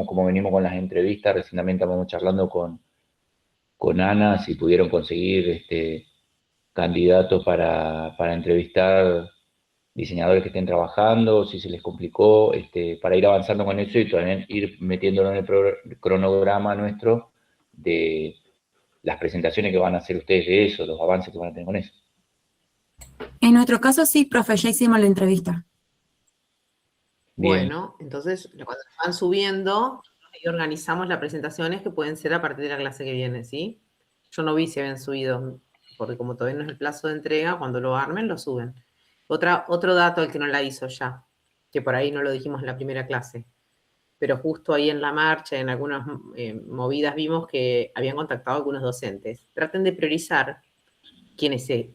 como venimos con las entrevistas, recientemente estamos charlando con Ana, si pudieron conseguir candidatos para entrevistar diseñadores que estén trabajando, si se les complicó, para ir avanzando con eso y también ir metiéndolo en el cronograma nuestro de las presentaciones que van a hacer ustedes de eso, los avances que van a tener con eso. En nuestro caso sí, profe, ya hicimos la entrevista. Bien. Bueno, entonces cuando van subiendo y organizamos las presentaciones que pueden ser a partir de la clase que viene, ¿sí? Yo no vi si habían subido, porque como todavía no es el plazo de entrega, cuando lo armen lo suben. Otro dato el que no la hizo ya, que por ahí no lo dijimos en la primera clase, pero justo ahí en la marcha, en algunas movidas vimos que habían contactado a algunos docentes. Traten de priorizar quienes se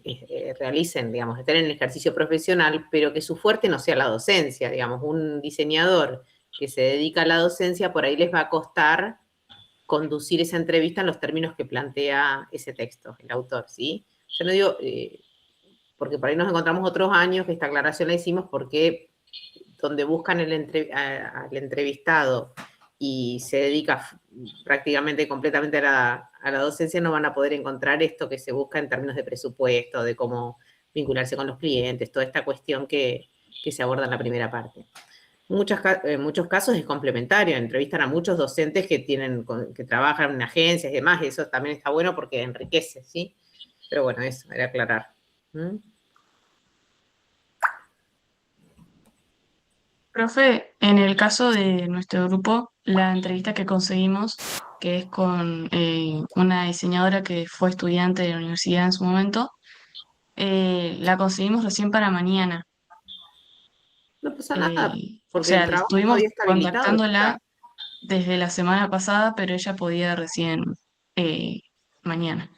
realicen, digamos, estén en el ejercicio profesional, pero que su fuerte no sea la docencia, digamos, un diseñador que se dedica a la docencia, por ahí les va a costar conducir esa entrevista en los términos que plantea ese texto, el autor, ¿sí? Yo no digo, porque por ahí nos encontramos otros años que esta aclaración la hicimos porque donde buscan al entrevistado y se dedica prácticamente completamente a la docencia, no van a poder encontrar esto que se busca en términos de presupuesto, de cómo vincularse con los clientes, toda esta cuestión que se aborda en la primera parte. En muchos casos es complementario, entrevistan a muchos docentes que trabajan en agencias y demás, y eso también está bueno porque enriquece, ¿sí? Pero bueno, eso, era aclarar. ¿Mm? Profe, en el caso de nuestro grupo, la entrevista que conseguimos, que es con una diseñadora que fue estudiante de la universidad en su momento, la conseguimos recién para mañana. No pasa nada, O porque el sea, trabajo estuvimos todavía está habilitado. contactándola desde la semana pasada, pero ella podía recién mañana.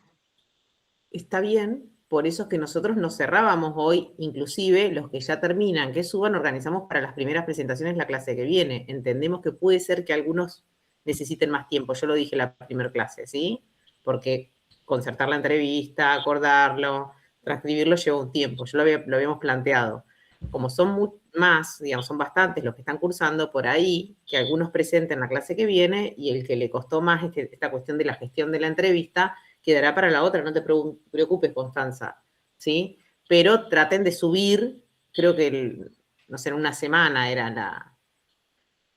Está bien, por eso es que nosotros nos cerrábamos hoy, inclusive los que ya terminan, que suban, organizamos para las primeras presentaciones la clase que viene. Entendemos que puede ser que algunos necesiten más tiempo, yo lo dije en la primera clase, ¿sí? Porque concertar la entrevista, acordarlo, transcribirlo lleva un tiempo, lo habíamos planteado. Como son más, digamos, son bastantes los que están cursando, por ahí que algunos presenten la clase que viene y el que le costó más esta cuestión de la gestión de la entrevista, quedará para la otra, no te preocupes, Constanza, ¿sí? Pero traten de subir, creo que, no sé, en una semana era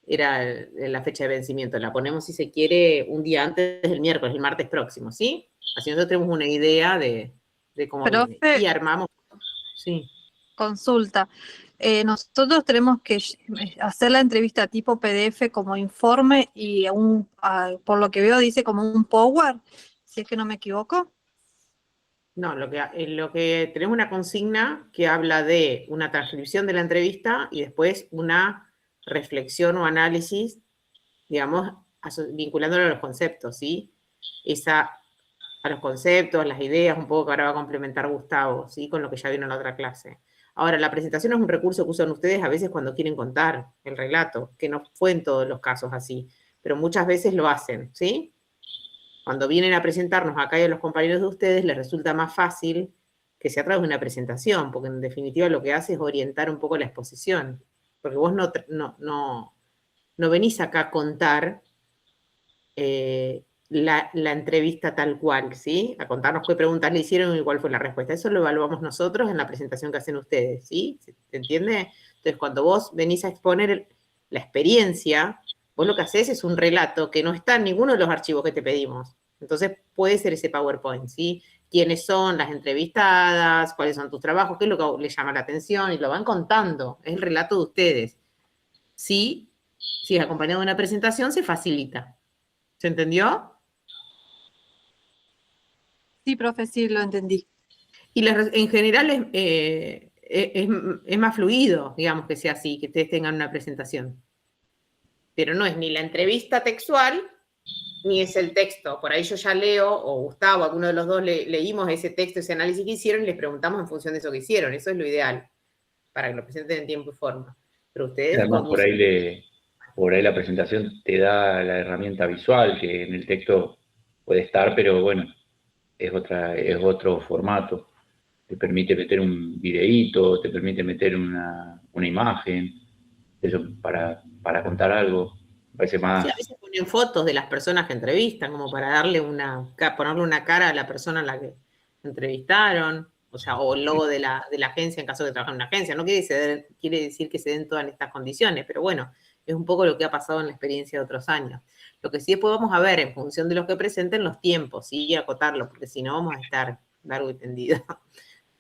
la fecha de vencimiento. La ponemos, si se quiere, un día antes del miércoles, el martes próximo, ¿sí? Así nosotros tenemos una idea de cómo viene. Profe, Y armamos, sí. consulta. Nosotros tenemos que hacer la entrevista tipo PDF como informe y por lo que veo dice como un Power, si es que no me equivoco. No, lo que tenemos una consigna que habla de una transcripción de la entrevista y después una reflexión o análisis, digamos, vinculándolo a los conceptos, ¿sí? A los conceptos, las ideas, un poco que ahora va a complementar Gustavo, ¿sí? Con lo que ya vino en la otra clase. Ahora, la presentación es un recurso que usan ustedes a veces cuando quieren contar el relato, que no fue en todos los casos así, pero muchas veces lo hacen, ¿sí? Cuando vienen a presentarnos acá y a los compañeros de ustedes, les resulta más fácil que sea a través de una presentación, porque en definitiva lo que hace es orientar un poco la exposición. Porque vos no venís acá a contar la entrevista tal cual, ¿sí? A contarnos qué preguntas le hicieron y cuál fue la respuesta. Eso lo evaluamos nosotros en la presentación que hacen ustedes, ¿sí? ¿Se entiende? Entonces, cuando vos venís a exponer la experiencia, vos lo que haces es un relato que no está en ninguno de los archivos que te pedimos. Entonces, puede ser ese PowerPoint, ¿sí? ¿Quiénes son las entrevistadas? ¿Cuáles son tus trabajos? ¿Qué es lo que les llama la atención? Y lo van contando. Es el relato de ustedes. Sí, si es acompañado de una presentación, se facilita. ¿Se entendió? Sí, profe, sí, lo entendí. Y en general es más fluido, digamos, que sea así, que ustedes tengan una presentación. Pero no es ni la entrevista textual, ni es el texto. Por ahí yo ya leo, o Gustavo, alguno de los dos leímos ese texto, ese análisis que hicieron, y les preguntamos en función de eso que hicieron. Eso es lo ideal, para que lo presenten en tiempo y forma. Pero ustedes Además, por ahí la presentación te da la herramienta visual, que en el texto puede estar, pero bueno, es otro formato. Te permite meter un videíto, te permite meter una imagen, eso para contar algo. parece más... Sí, a veces ponen fotos de las personas que entrevistan, como para ponerle una cara a la persona a la que entrevistaron, o sea, o el logo de la agencia en caso de trabajar en una agencia. No quiere decir que se den todas estas condiciones, pero bueno, es un poco lo que ha pasado en la experiencia de otros años. Lo que sí después vamos a ver, en función de los que presenten, los tiempos, ¿sí? Y acotarlos, porque si no vamos a estar largo y tendido.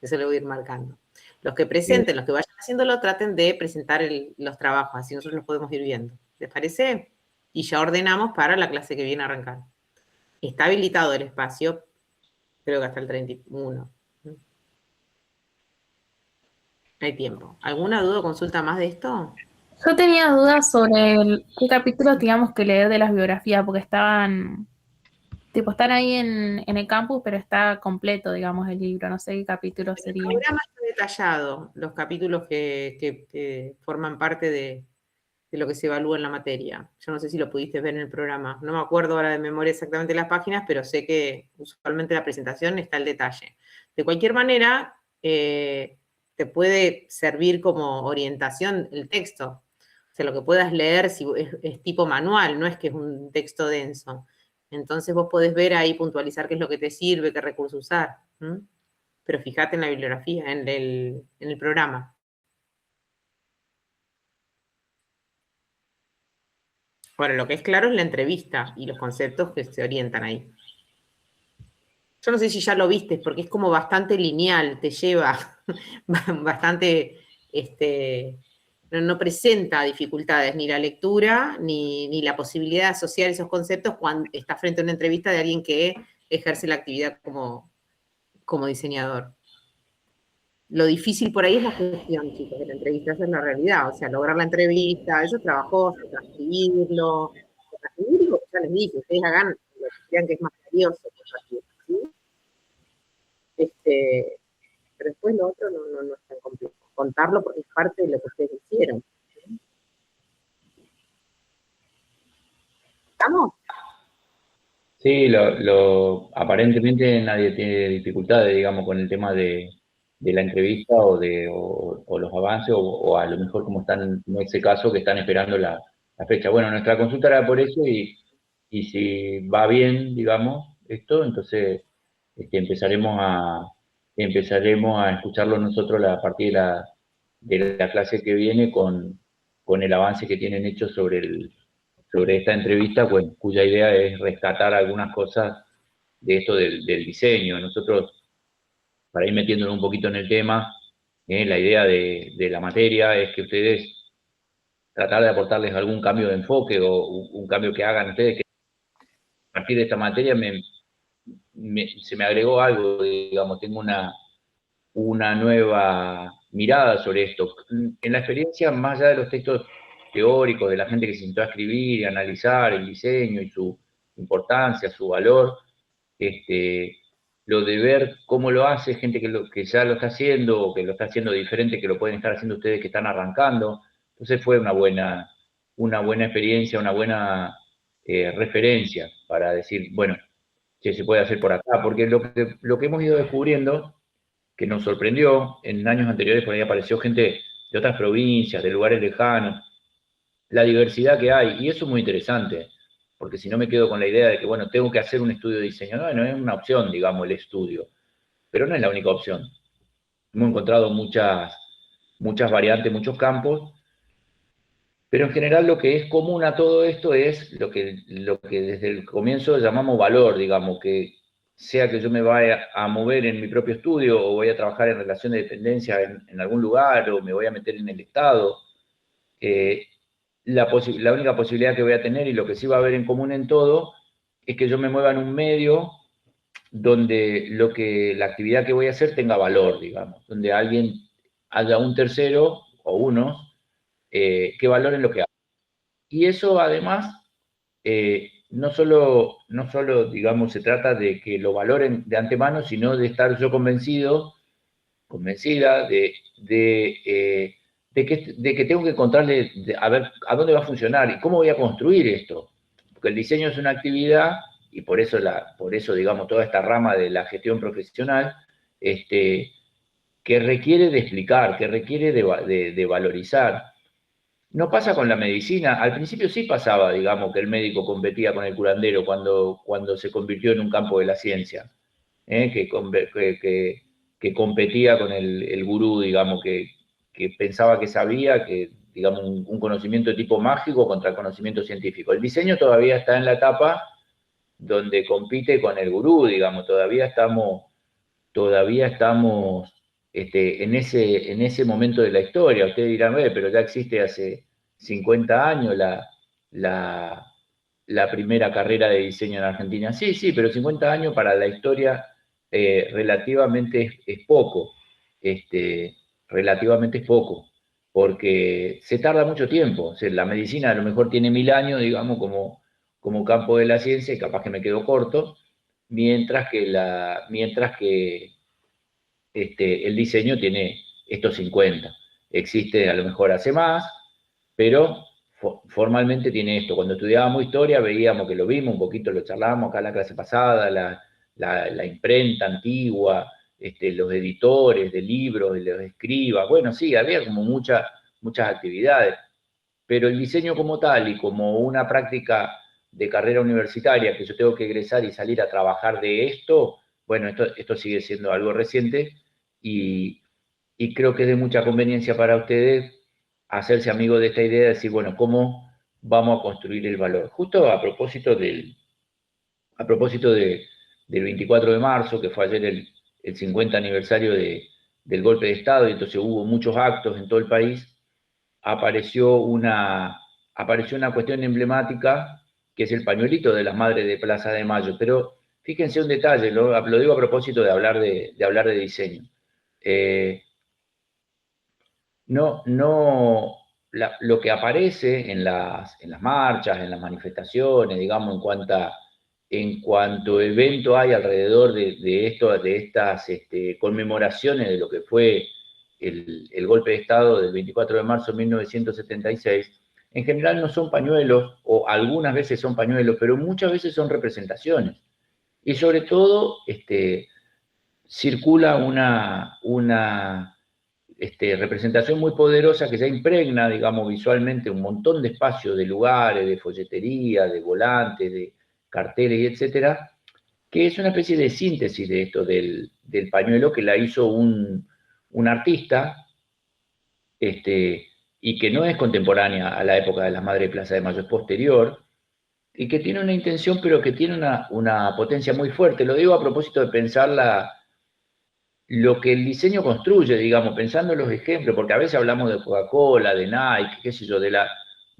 Eso lo voy a ir marcando. Los que presenten, los que vayan haciéndolo, traten de presentar los trabajos, así nosotros los podemos ir viendo. ¿Les parece? Y ya ordenamos para la clase que viene a arrancar. Está habilitado el espacio, creo que hasta el 31. Hay tiempo. ¿Alguna duda o consulta más de esto? Yo tenía dudas sobre qué capítulos teníamos que leer de las biografías, porque están ahí en el campus, pero está completo, digamos, el libro. No sé qué capítulo sería. El programa está detallado, los capítulos que forman parte de lo que se evalúa en la materia. Yo no sé si lo pudiste ver en el programa. No me acuerdo ahora de memoria exactamente las páginas, pero sé que usualmente la presentación está el detalle. De cualquier manera, te puede servir como orientación el texto. O sea, lo que puedas leer si es tipo manual, no es que es un texto denso. Entonces vos podés ver ahí, puntualizar qué es lo que te sirve, qué recurso usar. Pero fíjate en la bibliografía, en el programa. Ahora, lo que es claro es la entrevista y los conceptos que se orientan ahí. Yo no sé si ya lo viste, porque es como bastante lineal, te lleva bastante, no presenta dificultades, ni la lectura, ni la posibilidad de asociar esos conceptos cuando está frente a una entrevista de alguien que ejerce la actividad como diseñador. Lo difícil por ahí es la gestión, chicos, de la entrevista, esa es la realidad. O sea, lograr la entrevista, eso es trabajoso, transcribirlo, ya les dije, ustedes hagan lo que crean que es más valioso, ¿sí? Pero después lo otro no es tan complejo. Contarlo porque es parte de lo que ustedes hicieron. ¿Sí? ¿Estamos? Sí, aparentemente nadie tiene dificultades, digamos, con el tema de la entrevista o los avances, o a lo mejor como están en ese caso, que están esperando la fecha. Bueno, nuestra consulta era por eso y si va bien, digamos, esto, entonces empezaremos a escucharlo nosotros a partir de la clase que viene con el avance que tienen hecho sobre esta entrevista, pues, cuya idea es rescatar algunas cosas de esto del diseño. Nosotros, para ir metiéndonos un poquito en el tema, la idea de la materia es que ustedes tratar de aportarles algún cambio de enfoque o un cambio que hagan ustedes, que a partir de esta materia se me agregó algo, digamos, tengo una nueva mirada sobre esto. En la experiencia, más allá de los textos teóricos, de la gente que se sentó a escribir y analizar el diseño y su importancia, su valor, lo de ver cómo lo hace gente que ya lo está haciendo, o que lo está haciendo diferente, que lo pueden estar haciendo ustedes que están arrancando. Entonces fue una buena experiencia, una buena referencia para decir, bueno, que se puede hacer por acá, porque lo que hemos ido descubriendo, que nos sorprendió, en años anteriores por ahí apareció gente de otras provincias, de lugares lejanos, la diversidad que hay, y eso es muy interesante, porque si no me quedo con la idea de que, bueno, tengo que hacer un estudio de diseño. No es una opción, digamos, el estudio, pero no es la única opción. Hemos encontrado muchas variantes, muchos campos, pero en general lo que es común a todo esto es lo que desde el comienzo llamamos valor, digamos, que sea que yo me vaya a mover en mi propio estudio o voy a trabajar en relación de dependencia en algún lugar o me voy a meter en el Estado, la única posibilidad que voy a tener y lo que sí va a haber en común en todo es que yo me mueva en un medio donde la actividad que voy a hacer tenga valor, digamos, donde haya un tercero o unos que valoren lo que hago. Y eso además, no solo, digamos, se trata de que lo valoren de antemano, sino de estar yo convencida de que tengo que encontrarle, a ver a dónde va a funcionar y cómo voy a construir esto. Porque el diseño es una actividad, y por eso digamos, toda esta rama de la gestión profesional, que requiere de explicar, que requiere de valorizar. No pasa con la medicina. Al principio sí pasaba, digamos, que el médico competía con el curandero cuando se convirtió en un campo de la ciencia, ¿eh? Que competía con el gurú, digamos, que pensaba que sabía, que, digamos, un conocimiento de tipo mágico contra el conocimiento científico. El diseño todavía está en la etapa donde compite con el gurú, digamos, todavía estamos en ese momento de la historia. Ustedes dirán, pero ya existe hace 50 años la, la primera carrera de diseño en Argentina. Sí, sí, pero 50 años para la historia relativamente es poco. Relativamente es poco, porque se tarda mucho tiempo. O sea, la medicina a lo mejor tiene 1000 años, digamos, como campo de la ciencia, y capaz que me quedo corto, mientras que el diseño tiene estos 50. Existe a lo mejor hace más, pero formalmente tiene esto. Cuando estudiábamos historia veíamos que lo vimos, un poquito lo charlábamos acá en la clase pasada, la imprenta antigua, los editores de libros, los escribas, bueno, sí, había como muchas actividades, pero el diseño como tal y como una práctica de carrera universitaria, que yo tengo que egresar y salir a trabajar de esto, bueno, esto sigue siendo algo reciente, y, y creo que es de mucha conveniencia para ustedes hacerse amigos de esta idea de decir, bueno, ¿cómo vamos a construir el valor? Justo del 24 de marzo, que fue ayer el 50 aniversario del golpe de Estado, y entonces hubo muchos actos en todo el país, apareció una cuestión emblemática, que es el pañuelito de las madres de Plaza de Mayo. Pero fíjense un detalle, lo digo a propósito de hablar de diseño. No, lo que aparece en las marchas, en las manifestaciones, digamos, en cuanto evento hay alrededor de estas conmemoraciones de lo que fue el golpe de Estado del 24 de marzo de 1976, en general no son pañuelos, o algunas veces son pañuelos, pero muchas veces son representaciones. Y sobre todo, circula una representación muy poderosa que ya impregna, digamos, visualmente un montón de espacios, de lugares, de folletería, de volantes, de carteles, y etcétera, que es una especie de síntesis de esto del pañuelo, que la hizo un artista, y que no es contemporánea a la época de las Madres de Plaza de Mayo, es posterior, y que tiene una intención, pero que tiene una potencia muy fuerte. Lo digo a propósito de pensar lo que el diseño construye, digamos, pensando en los ejemplos, porque a veces hablamos de Coca-Cola, de Nike, qué sé yo, de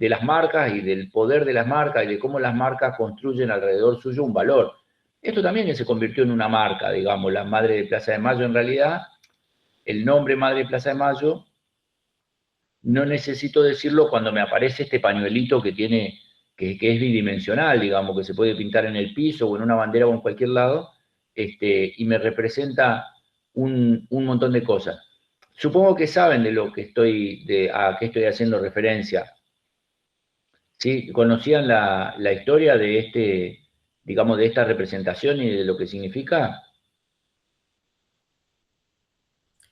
las marcas y del poder de las marcas y de cómo las marcas construyen alrededor suyo un valor. Esto también se convirtió en una marca, digamos, la Madre de Plaza de Mayo. En realidad, el nombre Madre de Plaza de Mayo, no necesito decirlo cuando me aparece este pañuelito que es bidimensional, digamos, que se puede pintar en el piso o en una bandera o en cualquier lado, y me representa un montón de cosas. Supongo que saben a qué estoy haciendo referencia. ¿Sí? ¿Conocían la historia digamos, de esta representación y de lo que significa?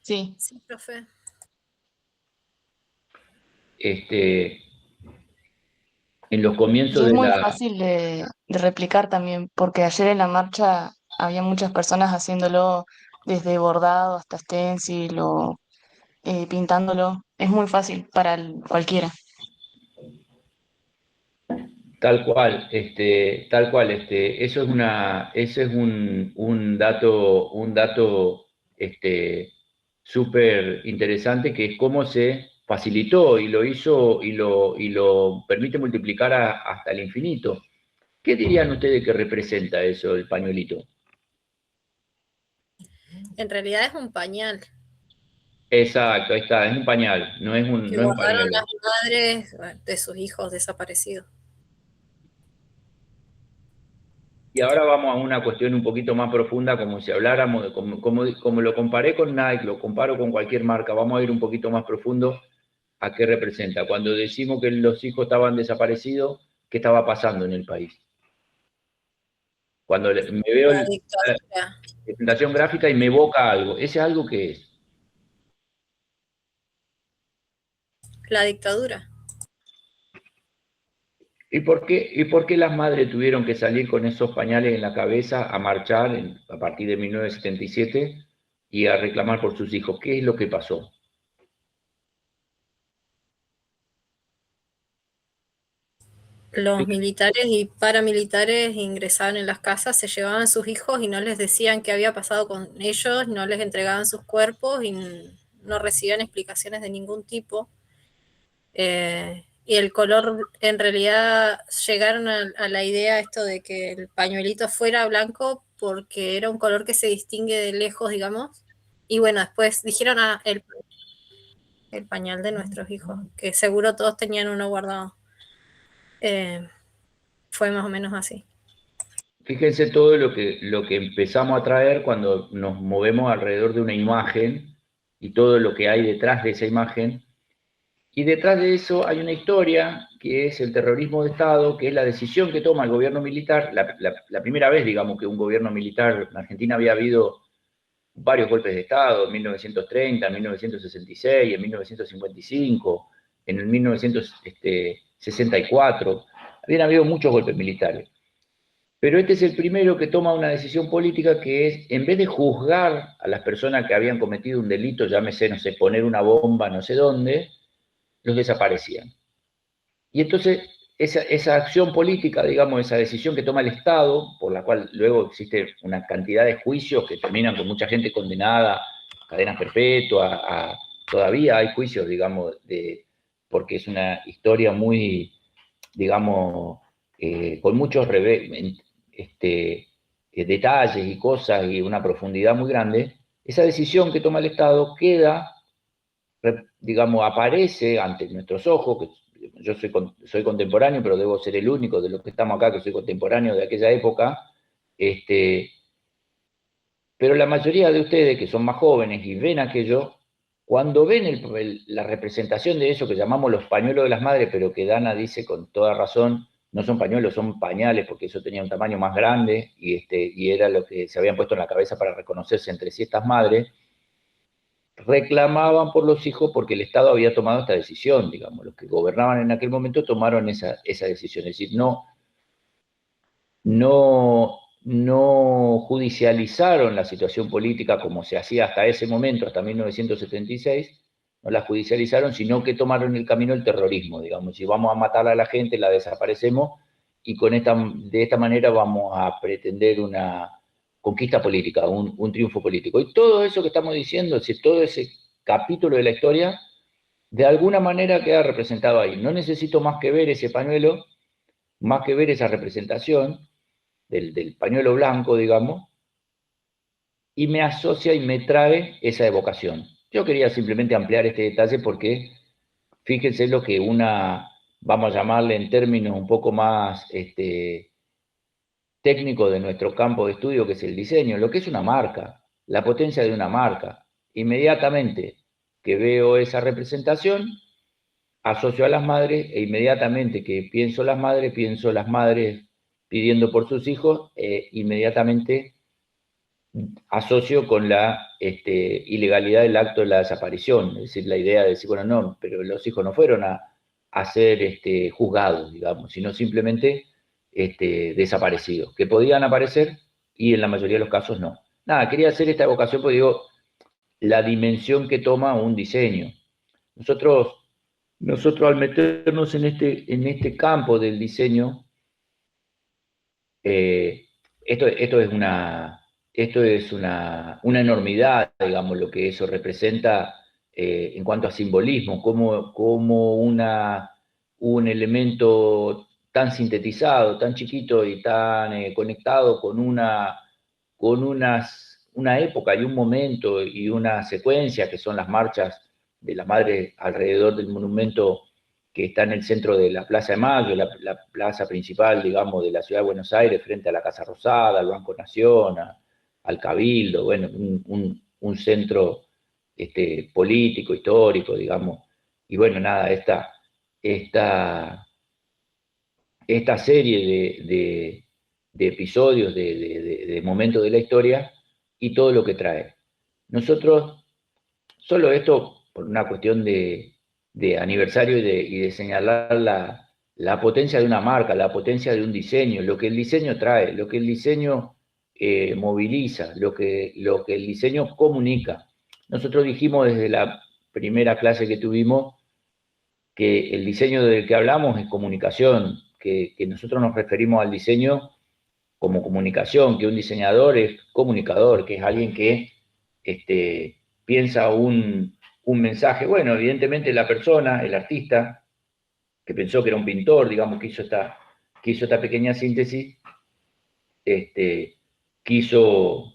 Sí, Sí, profe. En los Y comienzos es de muy la... fácil de replicar también, porque ayer en la marcha había muchas personas haciéndolo desde bordado hasta stencil o pintándolo. Es muy fácil para cualquiera. Tal cual, eso es un dato súper interesante, que es cómo se facilitó y lo hizo y lo permite multiplicar hasta el infinito. ¿Qué dirían ustedes que representa eso, el pañuelito? En realidad es un pañal Exacto, ahí está, es un pañal, no es un, que no es un bordaron pañuelo. las madres de sus hijos desaparecidos. Y ahora vamos a una cuestión un poquito más profunda, como si habláramos, como lo comparé con Nike, lo comparo con cualquier marca. Vamos a ir un poquito más profundo a qué representa. Cuando decimos que los hijos estaban desaparecidos, ¿qué estaba pasando en el país? Cuando me veo La la dictadura. presentación gráfica y me evoca algo, ¿ese algo qué es? La dictadura. por qué las madres tuvieron que salir con esos pañales en la cabeza a marchar a partir de 1977 y a reclamar por sus hijos? ¿Qué es lo que pasó? Los militares y paramilitares ingresaban en las casas, se llevaban sus hijos y no les decían qué había pasado con ellos, no les entregaban sus cuerpos y no recibían explicaciones de ningún tipo. Y el color, en realidad llegaron a la idea esto de que el pañuelito fuera blanco porque era un color que se distingue de lejos, digamos. Y bueno, después dijeron el pañal de nuestros hijos, que seguro todos tenían uno guardado. Fue más o menos así. Fíjense todo lo que empezamos a traer cuando nos movemos alrededor de una imagen y todo lo que hay detrás de esa imagen. Y detrás de eso hay una historia que es el terrorismo de Estado, que es la decisión que toma el gobierno militar, la primera vez, digamos, que un gobierno militar en Argentina había habido varios golpes de Estado, en 1930, en 1966, en 1955, en el 1964. Habían habido muchos golpes militares. Pero este es el primero que toma una decisión política que es, en vez de juzgar a las personas que habían cometido un delito, llámese, no sé, poner una bomba no sé dónde, los desaparecían. Y entonces esa acción política, digamos, esa decisión que toma el Estado, por la cual luego existe una cantidad de juicios que terminan con mucha gente condenada a cadenas perpetuas, todavía hay juicios, digamos, porque es una historia muy, digamos, con muchos detalles y cosas y una profundidad muy grande. Esa decisión que toma el Estado queda, digamos, aparece ante nuestros ojos, que yo soy contemporáneo, pero debo ser el único de los que estamos acá que soy contemporáneo de aquella época, pero la mayoría de ustedes que son más jóvenes y ven aquello, cuando ven la representación de eso que llamamos los pañuelos de las madres, pero que Dana dice con toda razón, no son pañuelos, son pañales, porque eso tenía un tamaño más grande y era lo que se habían puesto en la cabeza para reconocerse entre sí estas madres, reclamaban por los hijos porque el Estado había tomado esta decisión, digamos, los que gobernaban en aquel momento tomaron esa decisión, es decir, no judicializaron la situación política como se hacía hasta ese momento, hasta 1976, no la judicializaron, sino que tomaron el camino del terrorismo, digamos, si vamos a matar a la gente, la desaparecemos, y de esta manera vamos a pretender una conquista política, un triunfo político. Y todo eso que estamos diciendo, es decir, todo ese capítulo de la historia, de alguna manera queda representado ahí. No necesito más que ver ese pañuelo, más que ver esa representación del pañuelo blanco, digamos, y me asocia y me trae esa evocación. Yo quería simplemente ampliar este detalle porque fíjense lo que vamos a llamarle en términos un poco más técnicos de nuestro campo de estudio, que es el diseño, lo que es una marca, la potencia de una marca. Inmediatamente que veo esa representación, asocio a las madres e inmediatamente que pienso las madres pidiendo por sus hijos, inmediatamente asocio con la ilegalidad del acto de la desaparición, es decir, la idea de decir, bueno, no, pero los hijos no fueron a ser juzgados, digamos, sino simplemente desaparecidos, que podían aparecer y en la mayoría de los casos no. Nada, quería hacer esta evocación porque digo, la dimensión que toma un diseño. Nosotros al meternos en este campo del diseño, esto es una enormidad, digamos, lo que eso representa en cuanto a simbolismo, como un elemento tan sintetizado, tan chiquito y tan conectado con una época y un momento y una secuencia que son las marchas de las madres alrededor del monumento que está en el centro de la Plaza de Mayo, la plaza principal, digamos, de la ciudad de Buenos Aires, frente a la Casa Rosada, al Banco Nación, al Cabildo, bueno, un centro político, histórico, digamos. Y bueno, nada, esta serie de episodios, de momentos de la historia y todo lo que trae. Nosotros, solo esto por una cuestión de aniversario y de señalar la potencia de una marca, la potencia de un diseño, lo que el diseño trae, lo que el diseño moviliza, lo que el diseño comunica. Nosotros dijimos desde la primera clase que tuvimos que el diseño del que hablamos es comunicación, que nosotros nos referimos al diseño como comunicación, que un diseñador es comunicador, que es alguien que piensa un mensaje. Bueno, evidentemente la persona, el artista, que pensó que era un pintor, digamos, que hizo esta pequeña síntesis, quiso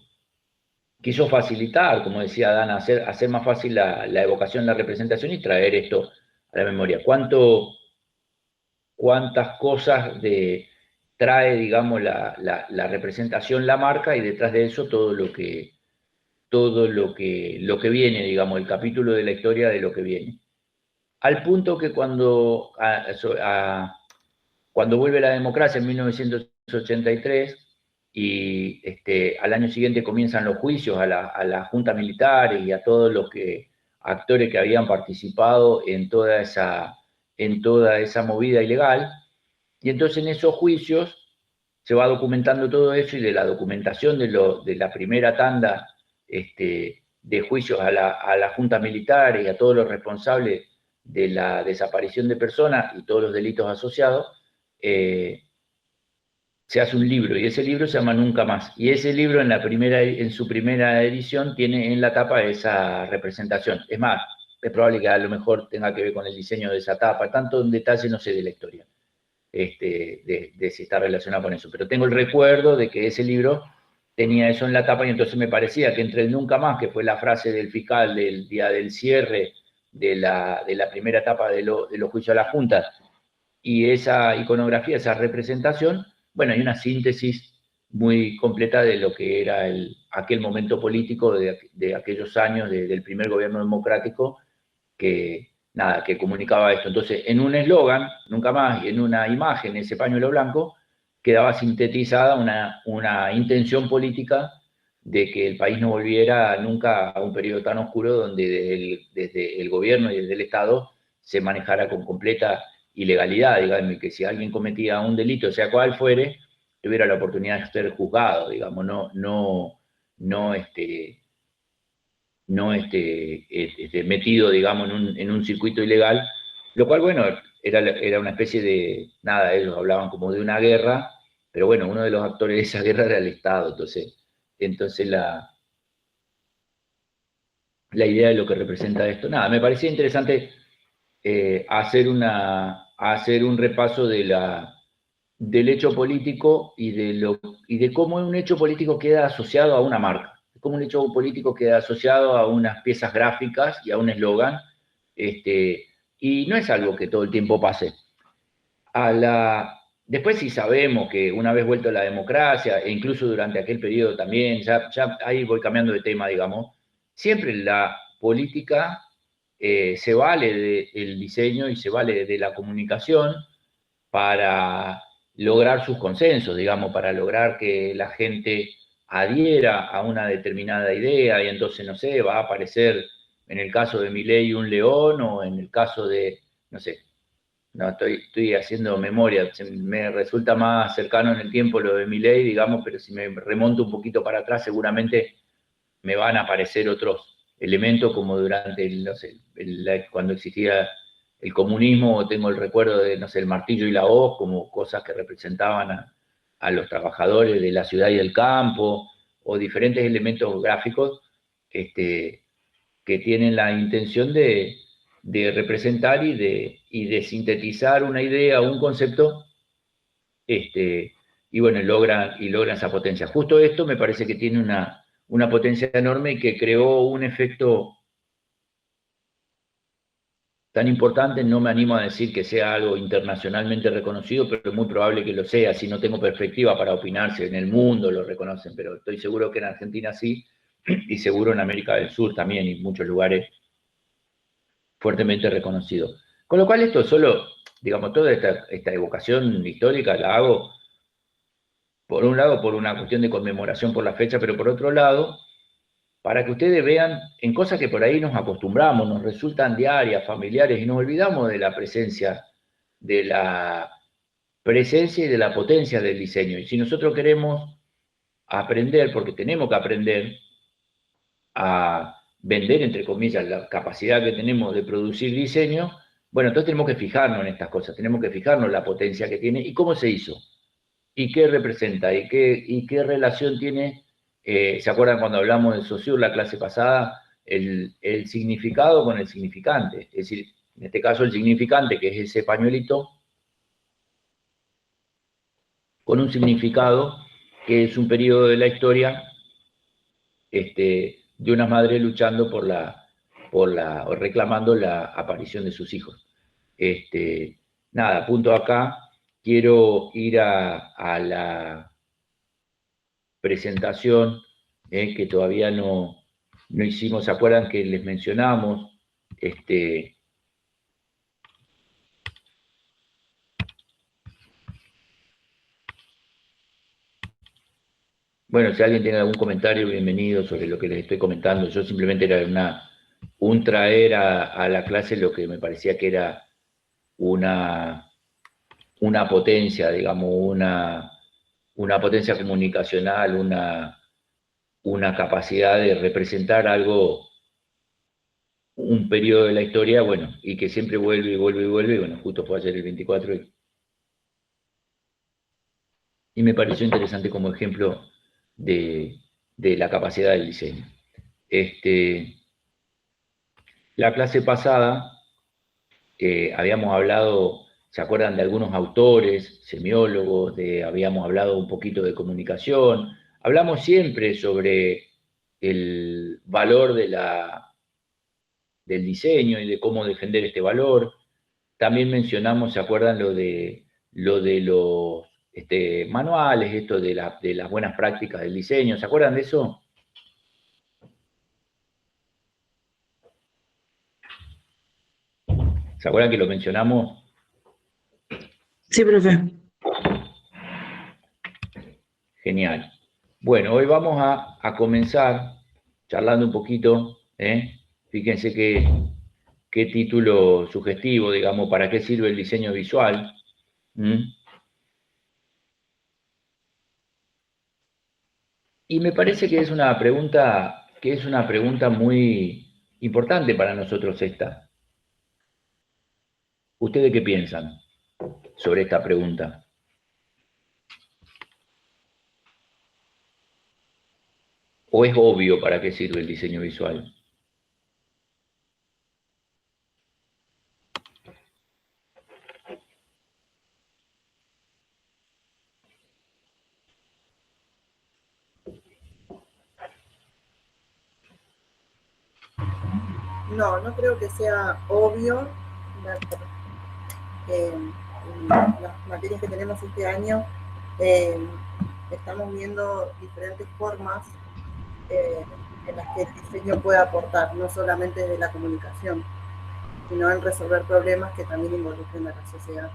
facilitar, como decía Dana, hacer más fácil la evocación, la representación y traer esto a la memoria. ¿Cuántas cosas trae, digamos, la representación, la marca, y detrás de eso todo lo que viene, digamos, el capítulo de la historia de lo que viene? Al punto que cuando vuelve la democracia en 1983 y al año siguiente comienzan los juicios a la junta militar y a todos los actores que habían participado en toda esa movida ilegal, y entonces en esos juicios se va documentando todo eso, y de la documentación de la primera tanda de juicios a la junta militar y a todos los responsables de la desaparición de personas y todos los delitos asociados, se hace un libro, y ese libro se llama Nunca Más. Y ese libro en su primera edición tiene en la tapa esa representación. Es más, es probable que a lo mejor tenga que ver con el diseño de esa tapa, tanto en detalle no sé de la historia, de si está relacionado con eso. Pero tengo el recuerdo de que ese libro tenía eso en la tapa, y entonces me parecía que entre el Nunca Más, que fue la frase del fiscal del día del cierre de la primera etapa de los juicios a la Junta, y esa iconografía, esa representación, bueno, hay una síntesis muy completa de lo que era aquel momento político de aquellos años del primer gobierno democrático que comunicaba esto. Entonces, en un eslogan, Nunca Más, y en una imagen, ese pañuelo blanco, quedaba sintetizada una intención política de que el país no volviera nunca a un periodo tan oscuro donde desde el gobierno y desde el Estado se manejara con completa ilegalidad, digamos, que si alguien cometía un delito, sea cual fuere, tuviera la oportunidad de ser juzgado, digamos, no metido, digamos, en un circuito ilegal, lo cual, bueno, era una especie de, ellos hablaban como de una guerra, pero bueno, uno de los actores de esa guerra era el Estado, entonces la idea de lo que representa esto, me parecía interesante hacer un repaso del hecho político y de cómo un hecho político queda asociado a una marca, cómo un hecho político queda asociado a unas piezas gráficas y a un eslogan, y no es algo que todo el tiempo pase. Después sí sabemos que una vez vuelto a la democracia, e incluso durante aquel periodo también, ya ahí voy cambiando de tema, digamos, siempre la política se vale del diseño y se vale de la comunicación para lograr sus consensos, digamos, para lograr que la gente adhiera a una determinada idea, y entonces, no sé, va a aparecer en el caso de Milei un león, o en el caso de, no sé, no estoy haciendo memoria, me resulta más cercano en el tiempo lo de Milei, digamos, pero si me remonto un poquito para atrás, seguramente me van a aparecer otros elementos, como durante, no sé, cuando existía el comunismo, tengo el recuerdo de, no sé, el martillo y la hoz, como cosas que representaban a los trabajadores de la ciudad y del campo, o diferentes elementos gráficos que tienen la intención de representar y de sintetizar una idea o un concepto, y bueno, logran esa potencia. Justo esto me parece que tiene una potencia enorme y que creó un efecto tan importante. No me animo a decir que sea algo internacionalmente reconocido, pero es muy probable que lo sea, si no tengo perspectiva para opinar si en el mundo lo reconocen, pero estoy seguro que en Argentina sí, y seguro en América del Sur también, y muchos lugares fuertemente reconocido. Con lo cual esto solo, digamos, toda esta evocación histórica la hago, por un lado, por una cuestión de conmemoración por la fecha, pero por otro lado, para que ustedes vean en cosas que por ahí nos acostumbramos, nos resultan diarias, familiares, y nos olvidamos de la presencia de la presencia y de la potencia del diseño. Y si nosotros queremos aprender, porque tenemos que aprender a vender, entre comillas, la capacidad que tenemos de producir diseño, bueno, entonces tenemos que fijarnos en estas cosas, tenemos que fijarnos en la potencia que tiene y cómo se hizo, y qué representa, y qué relación tiene. ¿Se acuerdan cuando hablamos de Saussure la clase pasada? El significado con el significante, es decir, en este caso el significante, que es ese pañuelito, con un significado que es un periodo de la historia de una madre luchando o reclamando la aparición de sus hijos. Nada, punto acá. Quiero ir a la presentación que todavía no hicimos. ¿Se acuerdan que les mencionamos? Bueno, si alguien tiene algún comentario, bienvenido sobre lo que les estoy comentando. Yo simplemente era un traer a la clase lo que me parecía que era una potencia, digamos, una potencia comunicacional, una capacidad de representar algo, un periodo de la historia, bueno, y que siempre vuelve y vuelve y vuelve, y bueno, justo fue ayer el 24, y me pareció interesante como ejemplo de la capacidad del diseño. La clase pasada habíamos hablado, ¿se acuerdan de algunos autores, semiólogos? Habíamos hablado un poquito de comunicación. Hablamos siempre sobre el valor del diseño y de cómo defender este valor. También mencionamos, ¿se acuerdan lo de los manuales, esto de las buenas prácticas del diseño? ¿Se acuerdan de eso? ¿Se acuerdan que lo mencionamos? Sí, profe. Genial. Bueno, hoy vamos a comenzar charlando un poquito, Fíjense qué título sugestivo, digamos, ¿para qué sirve el diseño visual? Y me parece que es una pregunta muy importante para nosotros esta. ¿Ustedes qué piensan sobre esta pregunta? ¿O es obvio para qué sirve el diseño visual? No, no creo que sea obvio. En las materias que tenemos este año estamos viendo diferentes formas en las que el diseño puede aportar, no solamente desde la comunicación, sino en resolver problemas que también involucren a la sociedad.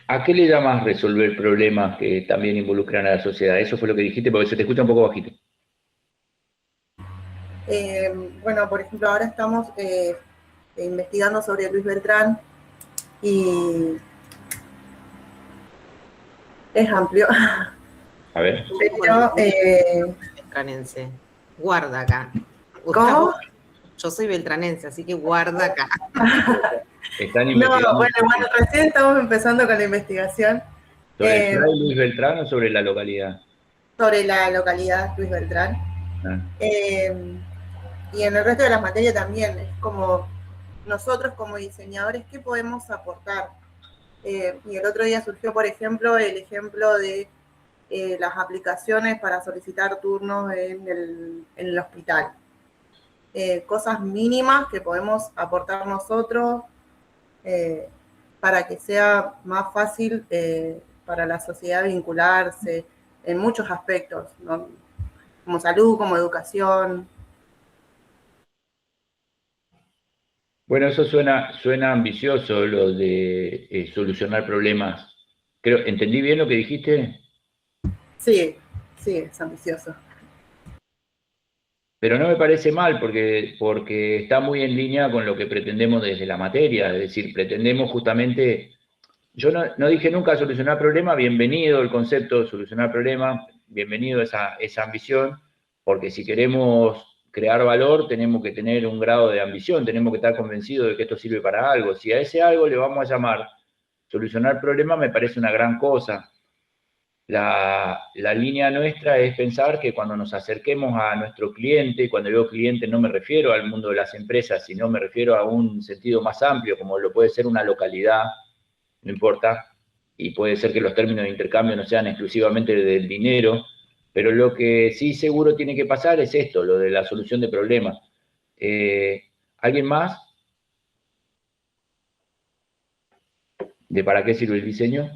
¿A qué le da más resolver problemas que también involucran a la sociedad? Eso fue lo que dijiste, porque se te escucha un poco bajito. Bueno, por ejemplo, ahora estamos investigando sobre Luis Beltrán y es amplio. A ver. Pero, Beltranense. Guarda acá. ¿Cómo? Yo soy beltranense, así que guarda acá. Están investigando. No, bueno, recién estamos empezando con la investigación. ¿Sobre el Luis Beltrán o sobre la localidad? Sobre la localidad Luis Beltrán. Y en el resto de las materias también, es como nosotros como diseñadores, ¿qué podemos aportar? Y el otro día surgió, por ejemplo, el ejemplo de las aplicaciones para solicitar turnos en el hospital. Cosas mínimas que podemos aportar nosotros para que sea más fácil para la sociedad vincularse en muchos aspectos, ¿no? Como salud, como educación. Bueno, eso suena ambicioso, lo de solucionar problemas. ¿Entendí bien lo que dijiste? Sí, es ambicioso. Pero no me parece mal porque está muy en línea con lo que pretendemos desde la materia, es decir, pretendemos justamente, yo no dije nunca solucionar problemas, bienvenido el concepto de solucionar problemas, bienvenido esa ambición, porque si queremos crear valor tenemos que tener un grado de ambición, tenemos que estar convencidos de que esto sirve para algo. Si a ese algo le vamos a llamar solucionar problemas, me parece una gran cosa. La línea nuestra es pensar que cuando nos acerquemos a nuestro cliente, y cuando digo cliente no me refiero al mundo de las empresas, sino me refiero a un sentido más amplio, como lo puede ser una localidad, no importa, y puede ser que los términos de intercambio no sean exclusivamente del dinero, pero lo que sí seguro tiene que pasar es esto, lo de la solución de problemas. ¿Alguien más? ¿De para qué sirve el diseño?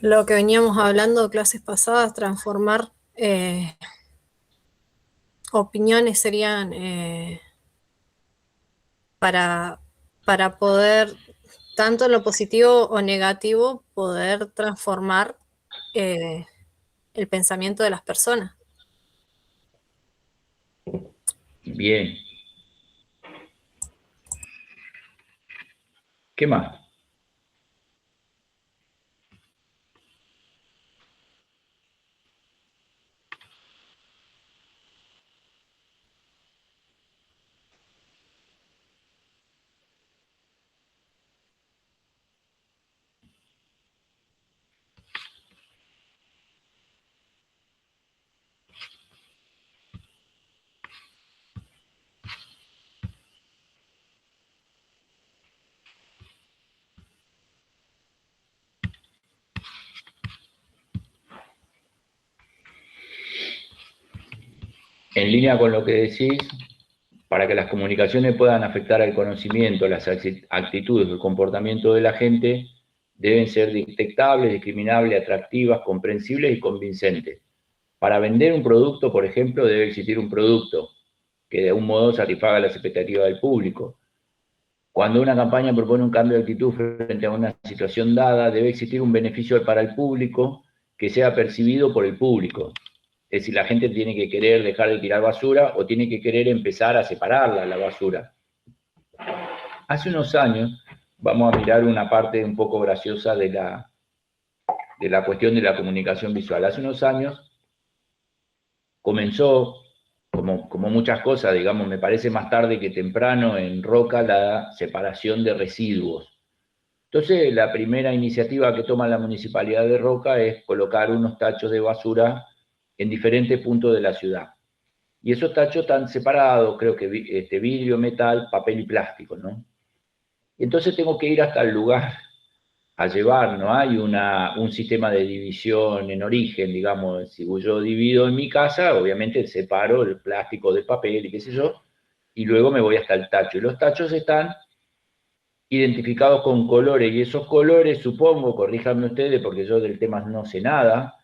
Lo que veníamos hablando clases pasadas, transformar opiniones serían para poder, tanto en lo positivo o negativo, poder transformar el pensamiento de las personas. Bien. ¿Qué más? En línea con lo que decís, para que las comunicaciones puedan afectar al conocimiento, las actitudes o el comportamiento de la gente, deben ser detectables, discriminables, atractivas, comprensibles y convincentes. Para vender un producto, por ejemplo, debe existir un producto que de algún modo satisfaga las expectativas del público. Cuando una campaña propone un cambio de actitud frente a una situación dada, debe existir un beneficio para el público que sea percibido por el público. Es decir, la gente tiene que querer dejar de tirar basura o tiene que querer empezar a separarla, la basura. Hace unos años, vamos a mirar una parte un poco graciosa de la cuestión de la comunicación visual. Hace unos años comenzó, como muchas cosas, digamos, me parece más tarde que temprano, en Roca la separación de residuos. Entonces, la primera iniciativa que toma la Municipalidad de Roca es colocar unos tachos de basura en diferentes puntos de la ciudad. Y esos tachos están separados, creo que vidrio, metal, papel y plástico, ¿no? Y entonces tengo que ir hasta el lugar a llevar, no hay un sistema de división en origen, digamos, si yo divido en mi casa, obviamente separo el plástico del papel y qué sé yo, y luego me voy hasta el tacho. Y los tachos están identificados con colores, y esos colores, supongo, corríjanme ustedes, porque yo del tema no sé nada,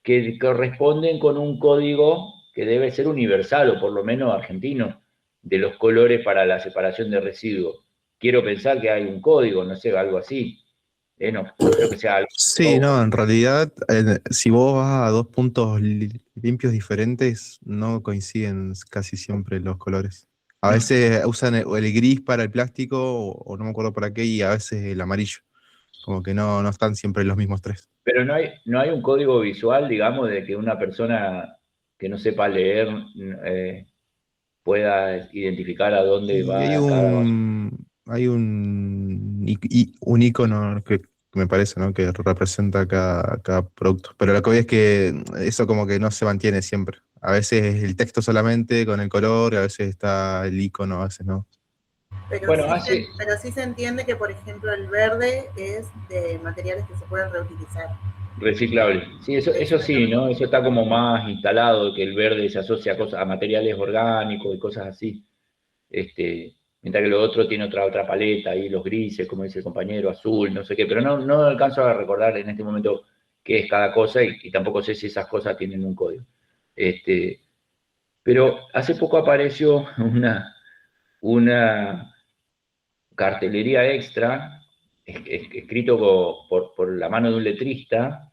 que corresponden con un código que debe ser universal, o por lo menos argentino, de los colores para la separación de residuos. Quiero pensar que hay un código, no sé, algo así. No creo que sea algo. Sí, no, en realidad, si vos vas a dos puntos limpios diferentes, no coinciden casi siempre los colores. A veces usan el gris para el plástico, o no me acuerdo para qué, y a veces el amarillo. Como que no están siempre los mismos tres. Pero no hay un código visual, digamos, de que una persona que no sepa leer pueda identificar a dónde va Hay un icono que me parece, ¿no? Que representa cada producto. Pero lo que voy es que eso como que no se mantiene siempre. A veces es el texto solamente con el color, a veces está el icono, a veces no. Pero, bueno, pero sí se entiende que, por ejemplo, el verde es de materiales que se pueden reutilizar. Reciclable. Sí, eso sí, ¿no? Eso está como más instalado, que el verde se asocia a materiales orgánicos y cosas así. Mientras que lo otro tiene otra paleta, ahí los grises, como dice el compañero, azul, no sé qué, pero no alcanzo a recordar en este momento qué es cada cosa y tampoco sé si esas cosas tienen un código. Pero hace poco apareció una cartelería extra, escrito por la mano de un letrista,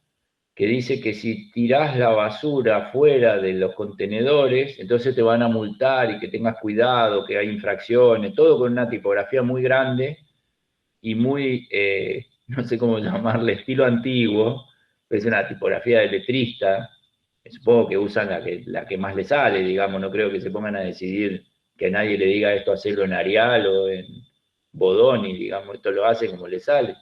que dice que si tirás la basura fuera de los contenedores, entonces te van a multar y que tengas cuidado, que hay infracciones, todo con una tipografía muy grande y muy, no sé cómo llamarle, estilo antiguo, es una tipografía de letrista, supongo que usan la que más le sale, digamos, no creo que se pongan a decidir que a nadie le diga esto hacerlo en Arial o en Bodoni, digamos, esto lo hace como le sale.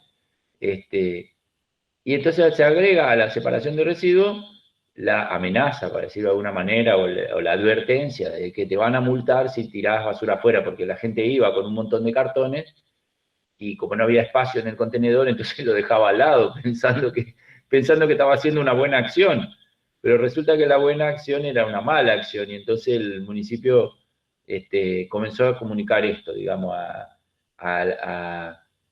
Y entonces se agrega a la separación de residuos la amenaza, para decirlo de alguna manera, o la advertencia de que te van a multar si tirás basura afuera, porque la gente iba con un montón de cartones y como no había espacio en el contenedor, entonces lo dejaba al lado, pensando que estaba haciendo una buena acción. Pero resulta que la buena acción era una mala acción, y entonces el municipio comenzó a comunicar esto, digamos, a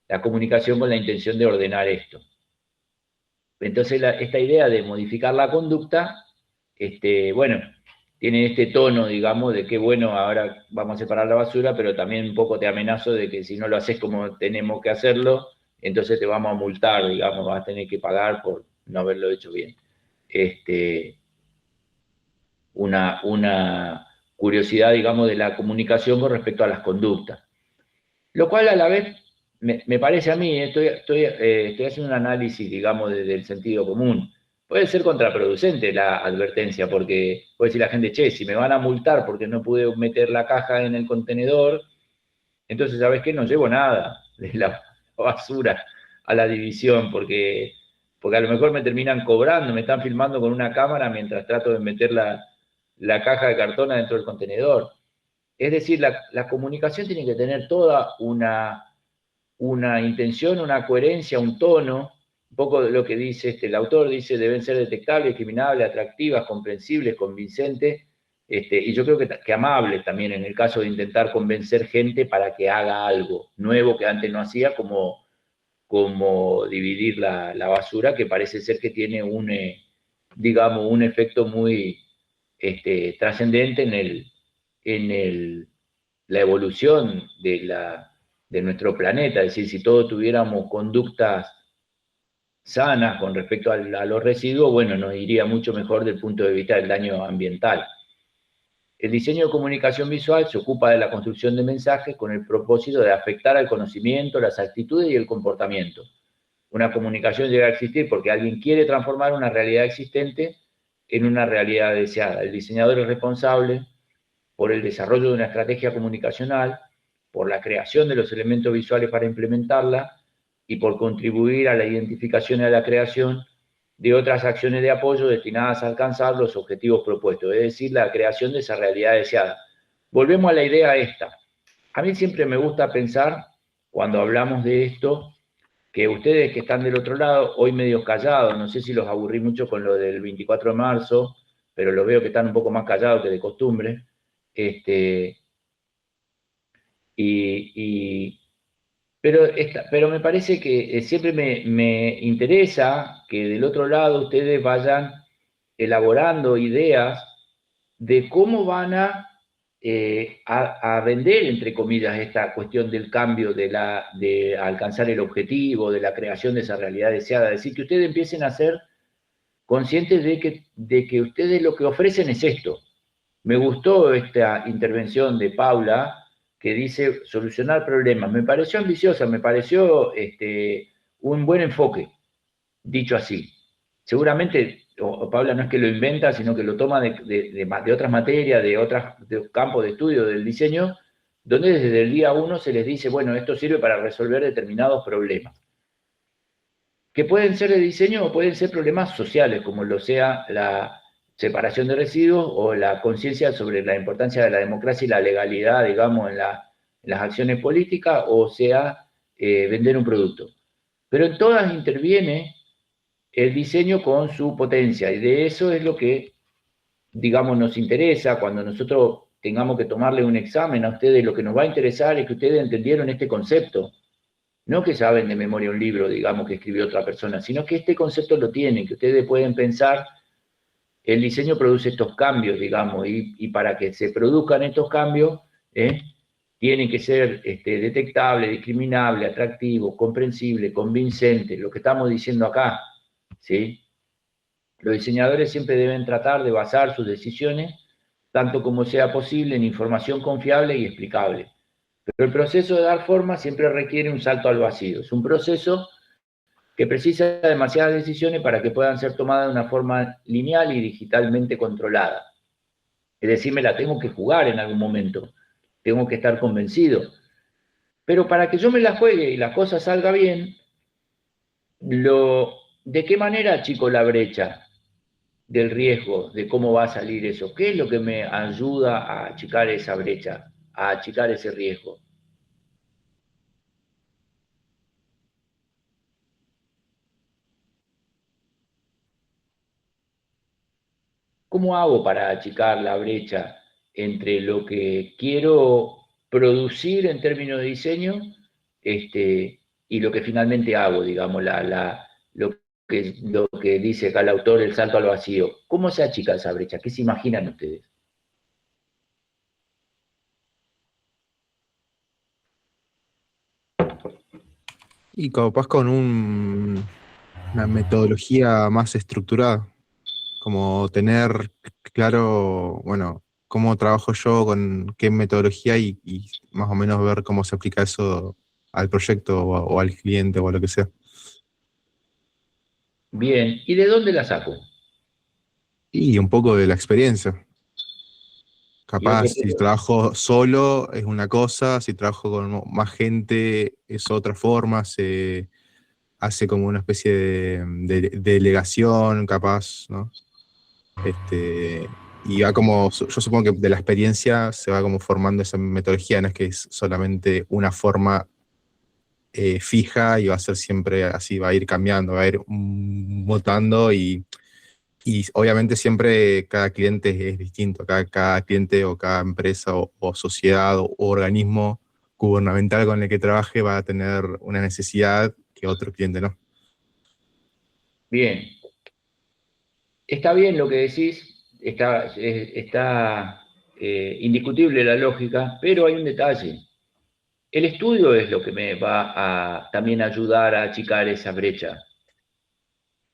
la comunicación con la intención de ordenar esto. Entonces esta idea de modificar la conducta, bueno, tiene este tono, digamos, de que bueno, ahora vamos a separar la basura, pero también un poco te amenazo de que si no lo haces como tenemos que hacerlo, entonces te vamos a multar, digamos, vas a tener que pagar por no haberlo hecho bien. Una curiosidad, digamos, de la comunicación con respecto a las conductas. Lo cual a la vez me parece a mí, estoy haciendo un análisis, digamos, del sentido común. Puede ser contraproducente la advertencia, porque puede decir la gente, che, si me van a multar porque no pude meter la caja en el contenedor, entonces, ¿sabes qué? No llevo nada de la basura a la división, porque a lo mejor me terminan cobrando, me están filmando con una cámara mientras trato de meter la caja de cartón dentro del contenedor. Es decir, la comunicación tiene que tener toda una intención, una coherencia, un tono, un poco de lo que dice el autor, dice, deben ser detectables, discriminables, atractivas, comprensibles, convincentes, y yo creo que amables también en el caso de intentar convencer gente para que haga algo nuevo que antes no hacía, como dividir la basura, que parece ser que tiene digamos, un efecto muy trascendente en la evolución de nuestro planeta. Es decir, si todos tuviéramos conductas sanas con respecto a los residuos, bueno, nos iría mucho mejor desde el punto de vista del daño ambiental. El diseño de comunicación visual se ocupa de la construcción de mensajes con el propósito de afectar al conocimiento, las actitudes y el comportamiento. Una comunicación llega a existir porque alguien quiere transformar una realidad existente en una realidad deseada. El diseñador es responsable por el desarrollo de una estrategia comunicacional, por la creación de los elementos visuales para implementarla y por contribuir a la identificación y a la creación de otras acciones de apoyo destinadas a alcanzar los objetivos propuestos, es decir, la creación de esa realidad deseada. Volvemos a la idea esta. A mí siempre me gusta pensar, cuando hablamos de esto, que ustedes que están del otro lado, hoy medio callados, no sé si los aburrí mucho con lo del 24 de marzo, pero los veo que están un poco más callados que de costumbre, pero me parece que siempre me interesa que del otro lado ustedes vayan elaborando ideas de cómo van a vender, entre comillas, esta cuestión del cambio, de alcanzar el objetivo, de la creación de esa realidad deseada. Es decir, que ustedes empiecen a ser conscientes de que ustedes lo que ofrecen es esto. Me gustó esta intervención de Paula, que dice solucionar problemas. Me pareció ambiciosa, me pareció un buen enfoque, dicho así. Seguramente Paula no es que lo inventa, sino que lo toma de otras materias, de campos de estudio del diseño, donde desde el día 1 se les dice, bueno, esto sirve para resolver determinados problemas. Que pueden ser de diseño o pueden ser problemas sociales, como lo sea la separación de residuos o la conciencia sobre la importancia de la democracia y la legalidad, digamos, en las acciones políticas, o sea, vender un producto. Pero en todas interviene el diseño con su potencia, y de eso es lo que, digamos, nos interesa cuando nosotros tengamos que tomarle un examen a ustedes. Lo que nos va a interesar es que ustedes entendieron este concepto, no que saben de memoria un libro, digamos, que escribió otra persona, sino que este concepto lo tienen, que ustedes pueden pensar el diseño produce estos cambios, digamos, y para que se produzcan estos cambios, tienen que ser detectable, discriminable, atractivo, comprensible, convincente, lo que estamos diciendo acá, ¿sí? Los diseñadores siempre deben tratar de basar sus decisiones, tanto como sea posible, en información confiable y explicable. Pero el proceso de dar forma siempre requiere un salto al vacío. Es un proceso que precisa demasiadas decisiones para que puedan ser tomadas de una forma lineal y digitalmente controlada. Es decir, me la tengo que jugar en algún momento, tengo que estar convencido. Pero para que yo me la juegue y la cosa salga bien, ¿de qué manera achico la brecha del riesgo, de cómo va a salir eso? ¿Qué es lo que me ayuda a achicar esa brecha, a achicar ese riesgo? ¿Cómo hago para achicar la brecha entre lo que quiero producir en términos de diseño y lo que finalmente hago, digamos, lo que dice acá el autor, el salto al vacío? ¿Cómo se achica esa brecha? ¿Qué se imaginan ustedes? Y capaz con una metodología más estructurada, como tener claro, bueno, cómo trabajo yo, con qué metodología y más o menos ver cómo se aplica eso al proyecto o al cliente o a lo que sea. Bien, ¿y de dónde la saco? Y un poco de la experiencia. Y otro Capaz, si punto, trabajo solo es una cosa, si trabajo con más gente es otra forma, se hace como una especie de delegación, capaz, ¿no? Y va como, yo supongo que de la experiencia se va como formando esa metodología, no es que es solamente una forma fija y va a ser siempre así, va a ir cambiando, va a ir mutando y obviamente siempre cada cliente es distinto, cada cliente o cada empresa o sociedad o organismo gubernamental con el que trabaje va a tener una necesidad que otro cliente no. bien, está bien lo que decís, está indiscutible la lógica, pero hay un detalle. El estudio es lo que me va a también ayudar a achicar esa brecha,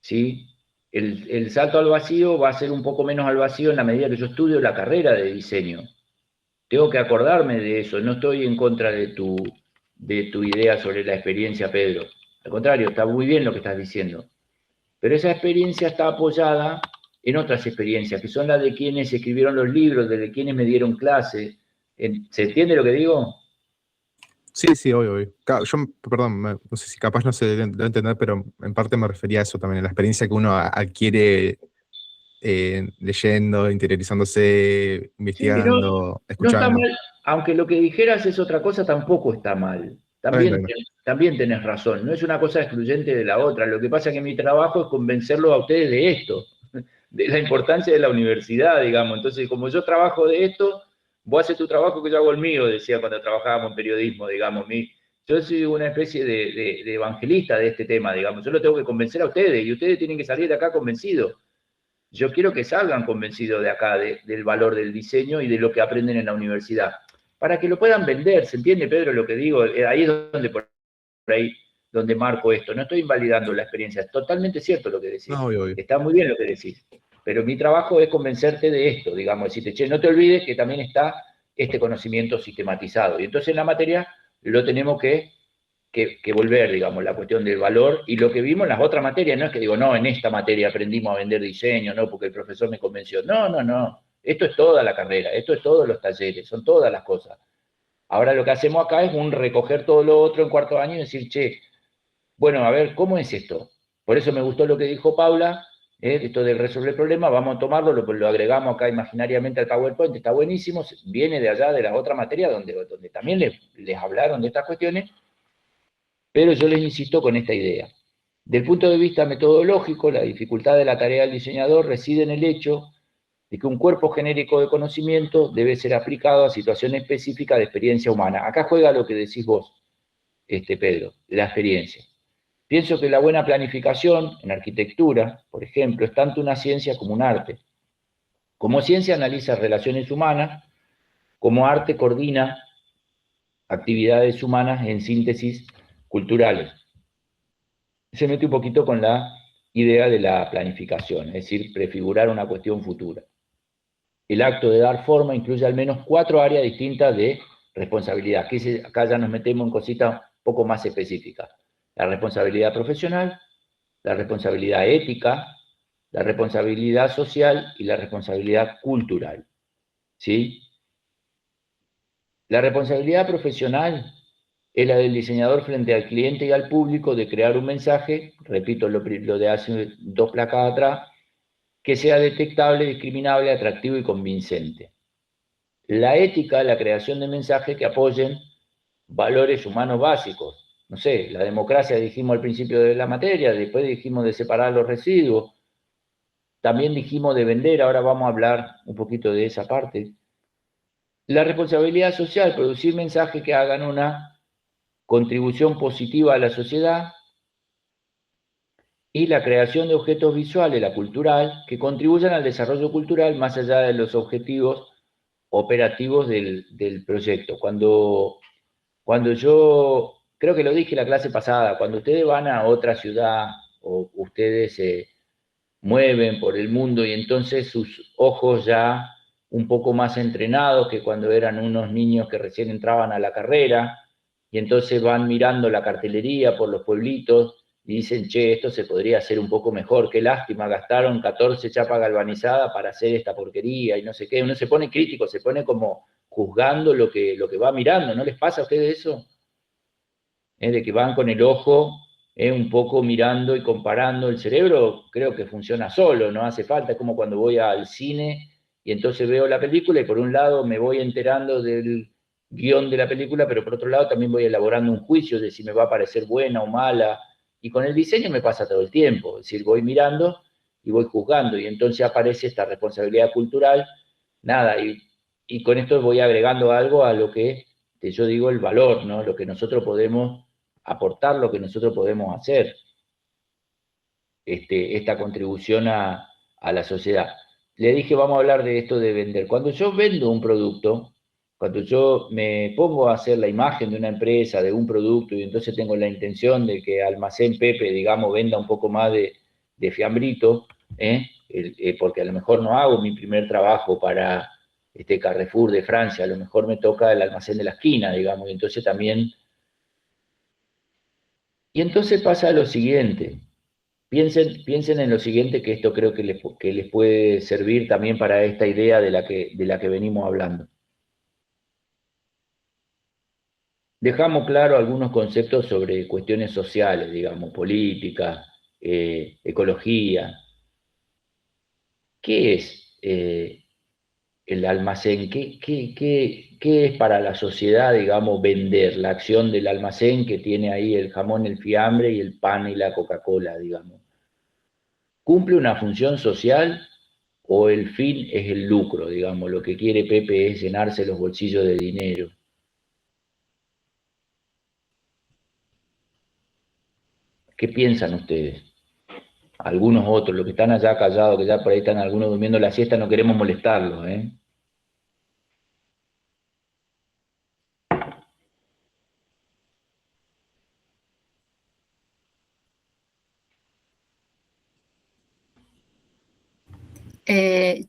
¿sí? El salto al vacío va a ser un poco menos al vacío en la medida que yo estudio la carrera de diseño. Tengo que acordarme de eso, no estoy en contra de tu idea sobre la experiencia, Pedro. Al contrario, está muy bien lo que estás diciendo. Pero esa experiencia está apoyada en otras experiencias, que son las de quienes escribieron los libros, de quienes me dieron clase. ¿Se entiende lo que digo? Sí, sí, obvio. Yo, perdón, no sé si capaz no se debe entender, pero en parte me refería a eso también, a la experiencia que uno adquiere leyendo, interiorizándose, Sí, no, investigando, no está escuchando. mal, aunque lo que dijeras es otra cosa, tampoco está mal. Está bien, También, está bien. también tenés razón, no es una cosa excluyente de la otra. Lo que pasa es que mi trabajo es convencerlos a ustedes de esto, de la importancia de la universidad, digamos. Entonces, como yo trabajo de esto, vos haces tu trabajo que yo hago el mío, decía cuando trabajábamos en periodismo, digamos. Yo soy una especie de evangelista de este tema, digamos. Yo lo tengo que convencer a ustedes y ustedes tienen que salir de acá convencidos. Yo quiero que salgan convencidos de acá, del valor del diseño y de lo que aprenden en la universidad, para que lo puedan vender. ¿Se entiende, Pedro, lo que digo? Ahí es donde por ahí donde marco esto. No estoy invalidando la experiencia, es totalmente cierto lo que decís. No, obvio. Está muy bien lo que decís. Pero mi trabajo es convencerte de esto, digamos, decirte, che, no te olvides que también está este conocimiento sistematizado. Y entonces en la materia lo tenemos que volver, digamos, la cuestión del valor y lo que vimos en las otras materias. No es que digo, no, en esta materia aprendimos a vender diseño, no, porque el profesor me convenció. No, no, no. Esto es toda la carrera, esto es todos los talleres, son todas las cosas. Ahora lo que hacemos acá es recoger todo lo otro en cuarto año y decir, che, bueno, a ver, ¿cómo es esto? Por eso me gustó lo que dijo Paula, esto de resolver el problema, vamos a tomarlo, lo agregamos acá imaginariamente al PowerPoint, está buenísimo, viene de allá de la otra materia donde también les hablaron de estas cuestiones, pero yo les insisto con esta idea. Del punto de vista metodológico, la dificultad de la tarea del diseñador reside en el hecho de que un cuerpo genérico de conocimiento debe ser aplicado a situaciones específicas de experiencia humana. Acá juega lo que decís vos, Pedro, la experiencia. Pienso que la buena planificación en arquitectura, por ejemplo, es tanto una ciencia como un arte. Como ciencia analiza relaciones humanas, como arte coordina actividades humanas en síntesis culturales. Se mete un poquito con la idea de la planificación, es decir, prefigurar una cuestión futura. El acto de dar forma incluye al menos 4 áreas distintas de responsabilidad. Acá ya nos metemos en cositas un poco más específicas. La responsabilidad profesional, la responsabilidad ética, la responsabilidad social y la responsabilidad cultural. ¿Sí? La responsabilidad profesional es la del diseñador frente al cliente y al público de crear un mensaje, repito lo de hace 2 placas atrás, que sea detectable, discriminable, atractivo y convincente. La ética, la creación de mensajes que apoyen valores humanos básicos. No sé, la democracia dijimos al principio de la materia, después dijimos de separar los residuos, también dijimos de vender, ahora vamos a hablar un poquito de esa parte. La responsabilidad social, producir mensajes que hagan una contribución positiva a la sociedad, y la creación de objetos visuales, la cultural, que contribuyan al desarrollo cultural más allá de los objetivos operativos del proyecto. Cuando yo, creo que lo dije en la clase pasada, cuando ustedes van a otra ciudad o ustedes se mueven por el mundo y entonces sus ojos ya un poco más entrenados que cuando eran unos niños que recién entraban a la carrera, y entonces van mirando la cartelería por los pueblitos y dicen, che, esto se podría hacer un poco mejor, qué lástima, gastaron 14 chapas galvanizadas para hacer esta porquería y no sé qué. Uno se pone crítico, se pone como juzgando lo que va mirando. ¿No les pasa a ustedes eso? De que van con el ojo un poco mirando y comparando. El cerebro creo que funciona solo, no hace falta, es como cuando voy al cine y entonces veo la película y por un lado me voy enterando del guión de la película, pero por otro lado también voy elaborando un juicio de si me va a parecer buena o mala, y con el diseño me pasa todo el tiempo, es decir, voy mirando y voy juzgando, y entonces aparece esta responsabilidad cultural, nada, y con esto voy agregando algo a lo que yo digo el valor, ¿no? Lo que nosotros podemos aportar, lo que nosotros podemos hacer, esta contribución a la sociedad. Le dije, vamos a hablar de esto de vender. Cuando yo vendo un producto, cuando yo me pongo a hacer la imagen de una empresa, de un producto, y entonces tengo la intención de que Almacén Pepe, digamos, venda un poco más de fiambrito, porque a lo mejor no hago mi primer trabajo para Carrefour de Francia, a lo mejor me toca el almacén de la esquina, digamos, y entonces también... Y entonces pasa lo siguiente, piensen en lo siguiente, que esto creo que les puede servir también para esta idea de la que venimos hablando. Dejamos claro algunos conceptos sobre cuestiones sociales, digamos, política, ecología. ¿Qué es el almacén? ¿Qué es para la sociedad, digamos, vender? La acción del almacén que tiene ahí el jamón, el fiambre y el pan y la Coca-Cola, digamos. ¿Cumple una función social o el fin es el lucro, digamos? Lo que quiere Pepe es llenarse los bolsillos de dinero. ¿Qué piensan ustedes? Algunos otros, los que están allá callados, que ya por ahí están algunos durmiendo la siesta, no queremos molestarlos, ¿eh?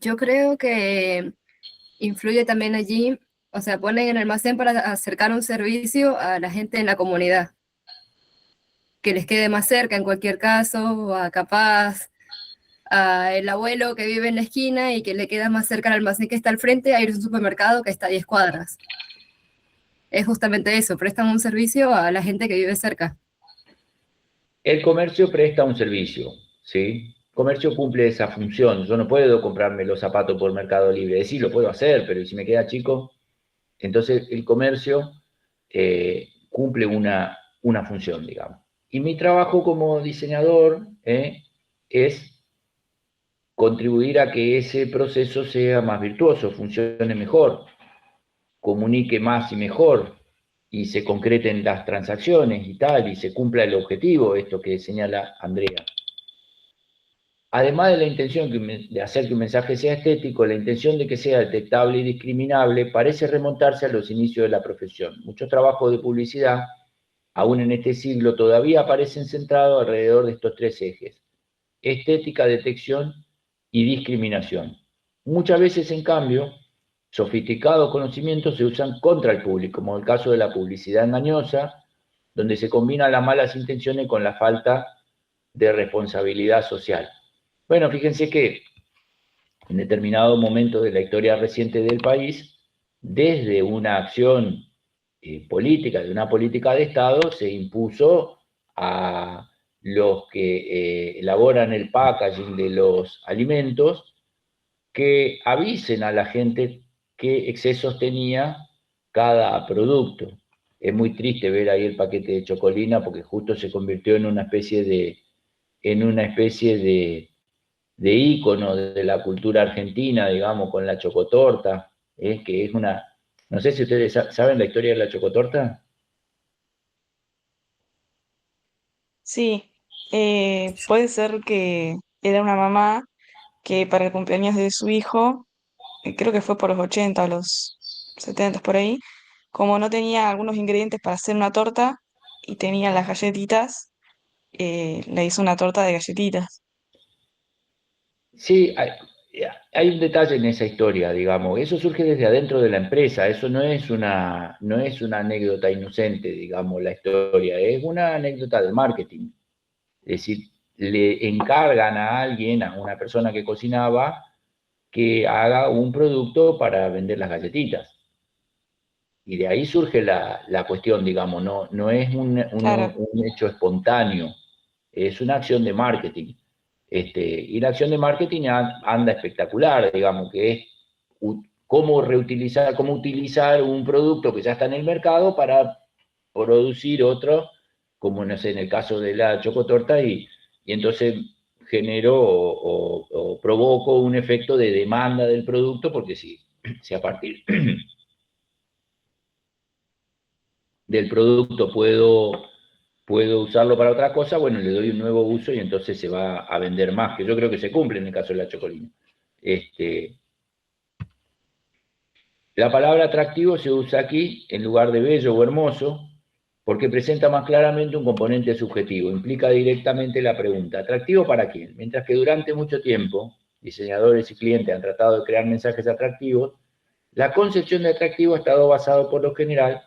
Yo creo que influye también allí, o sea, ponen el almacén para acercar un servicio a la gente en la comunidad, que les quede más cerca en cualquier caso, a capaz a el abuelo que vive en la esquina y que le queda más cerca al almacén que está al frente, a ir a un supermercado que está a 10 cuadras. Es justamente eso, prestan un servicio a la gente que vive cerca. El comercio presta un servicio, ¿sí? El comercio cumple esa función. Yo no puedo comprarme los zapatos por Mercado Libre. Sí, lo puedo hacer, pero si me queda chico, entonces el comercio cumple una función, digamos. Y mi trabajo como diseñador es contribuir a que ese proceso sea más virtuoso, funcione mejor, comunique más y mejor, y se concreten las transacciones y tal, y se cumpla el objetivo, esto que señala Andrea. además de la intención de hacer que un mensaje sea estético, la intención de que sea detectable y discriminable parece remontarse a los inicios de la profesión. Muchos trabajos de publicidad, aún en este siglo, todavía aparecen centrados alrededor de estos tres ejes: estética, detección y discriminación. Muchas veces, en cambio, sofisticados conocimientos se usan contra el público, como el caso de la publicidad engañosa, donde se combinan las malas intenciones con la falta de responsabilidad social. Bueno, fíjense que en determinado momento de la historia reciente del país, desde una acción política, de una política de Estado, se impuso a los que elaboran el packaging de los alimentos que avisen a la gente qué excesos tenía cada producto. Es muy triste ver ahí el paquete de chocolina porque justo se convirtió en una especie de ícono de la cultura argentina, digamos, con la chocotorta, que es una... No sé si ustedes saben la historia de la chocotorta. Sí, puede ser que era una mamá que para el cumpleaños de su hijo, creo que fue por los 80 o los 70 por ahí, como no tenía algunos ingredientes para hacer una torta y tenía las galletitas, le hizo una torta de galletitas. Sí, hay un detalle en esa historia, digamos. Eso surge desde adentro de la empresa. Eso no es una anécdota inocente, digamos, la historia. Es una anécdota del marketing. Es decir, le encargan a alguien, a una persona que cocinaba, que haga un producto para vender las galletitas. Y de ahí surge la cuestión, digamos, no es Claro, un hecho espontáneo, es una acción de marketing. Y la acción de marketing anda espectacular, digamos, que es cómo reutilizar, cómo utilizar un producto que ya está en el mercado para producir otro, como no sé, en el caso de la chocotorta, y entonces genero o provoco un efecto de demanda del producto, porque si a partir del producto puedo usarlo para otra cosa, bueno, le doy un nuevo uso y entonces se va a vender más, que yo creo que se cumple en el caso de la chocolina. La palabra atractivo se usa aquí en lugar de bello o hermoso porque presenta más claramente un componente subjetivo, implica directamente la pregunta, ¿atractivo para quién? Mientras que durante mucho tiempo, diseñadores y clientes han tratado de crear mensajes atractivos, la concepción de atractivo ha estado basado por lo general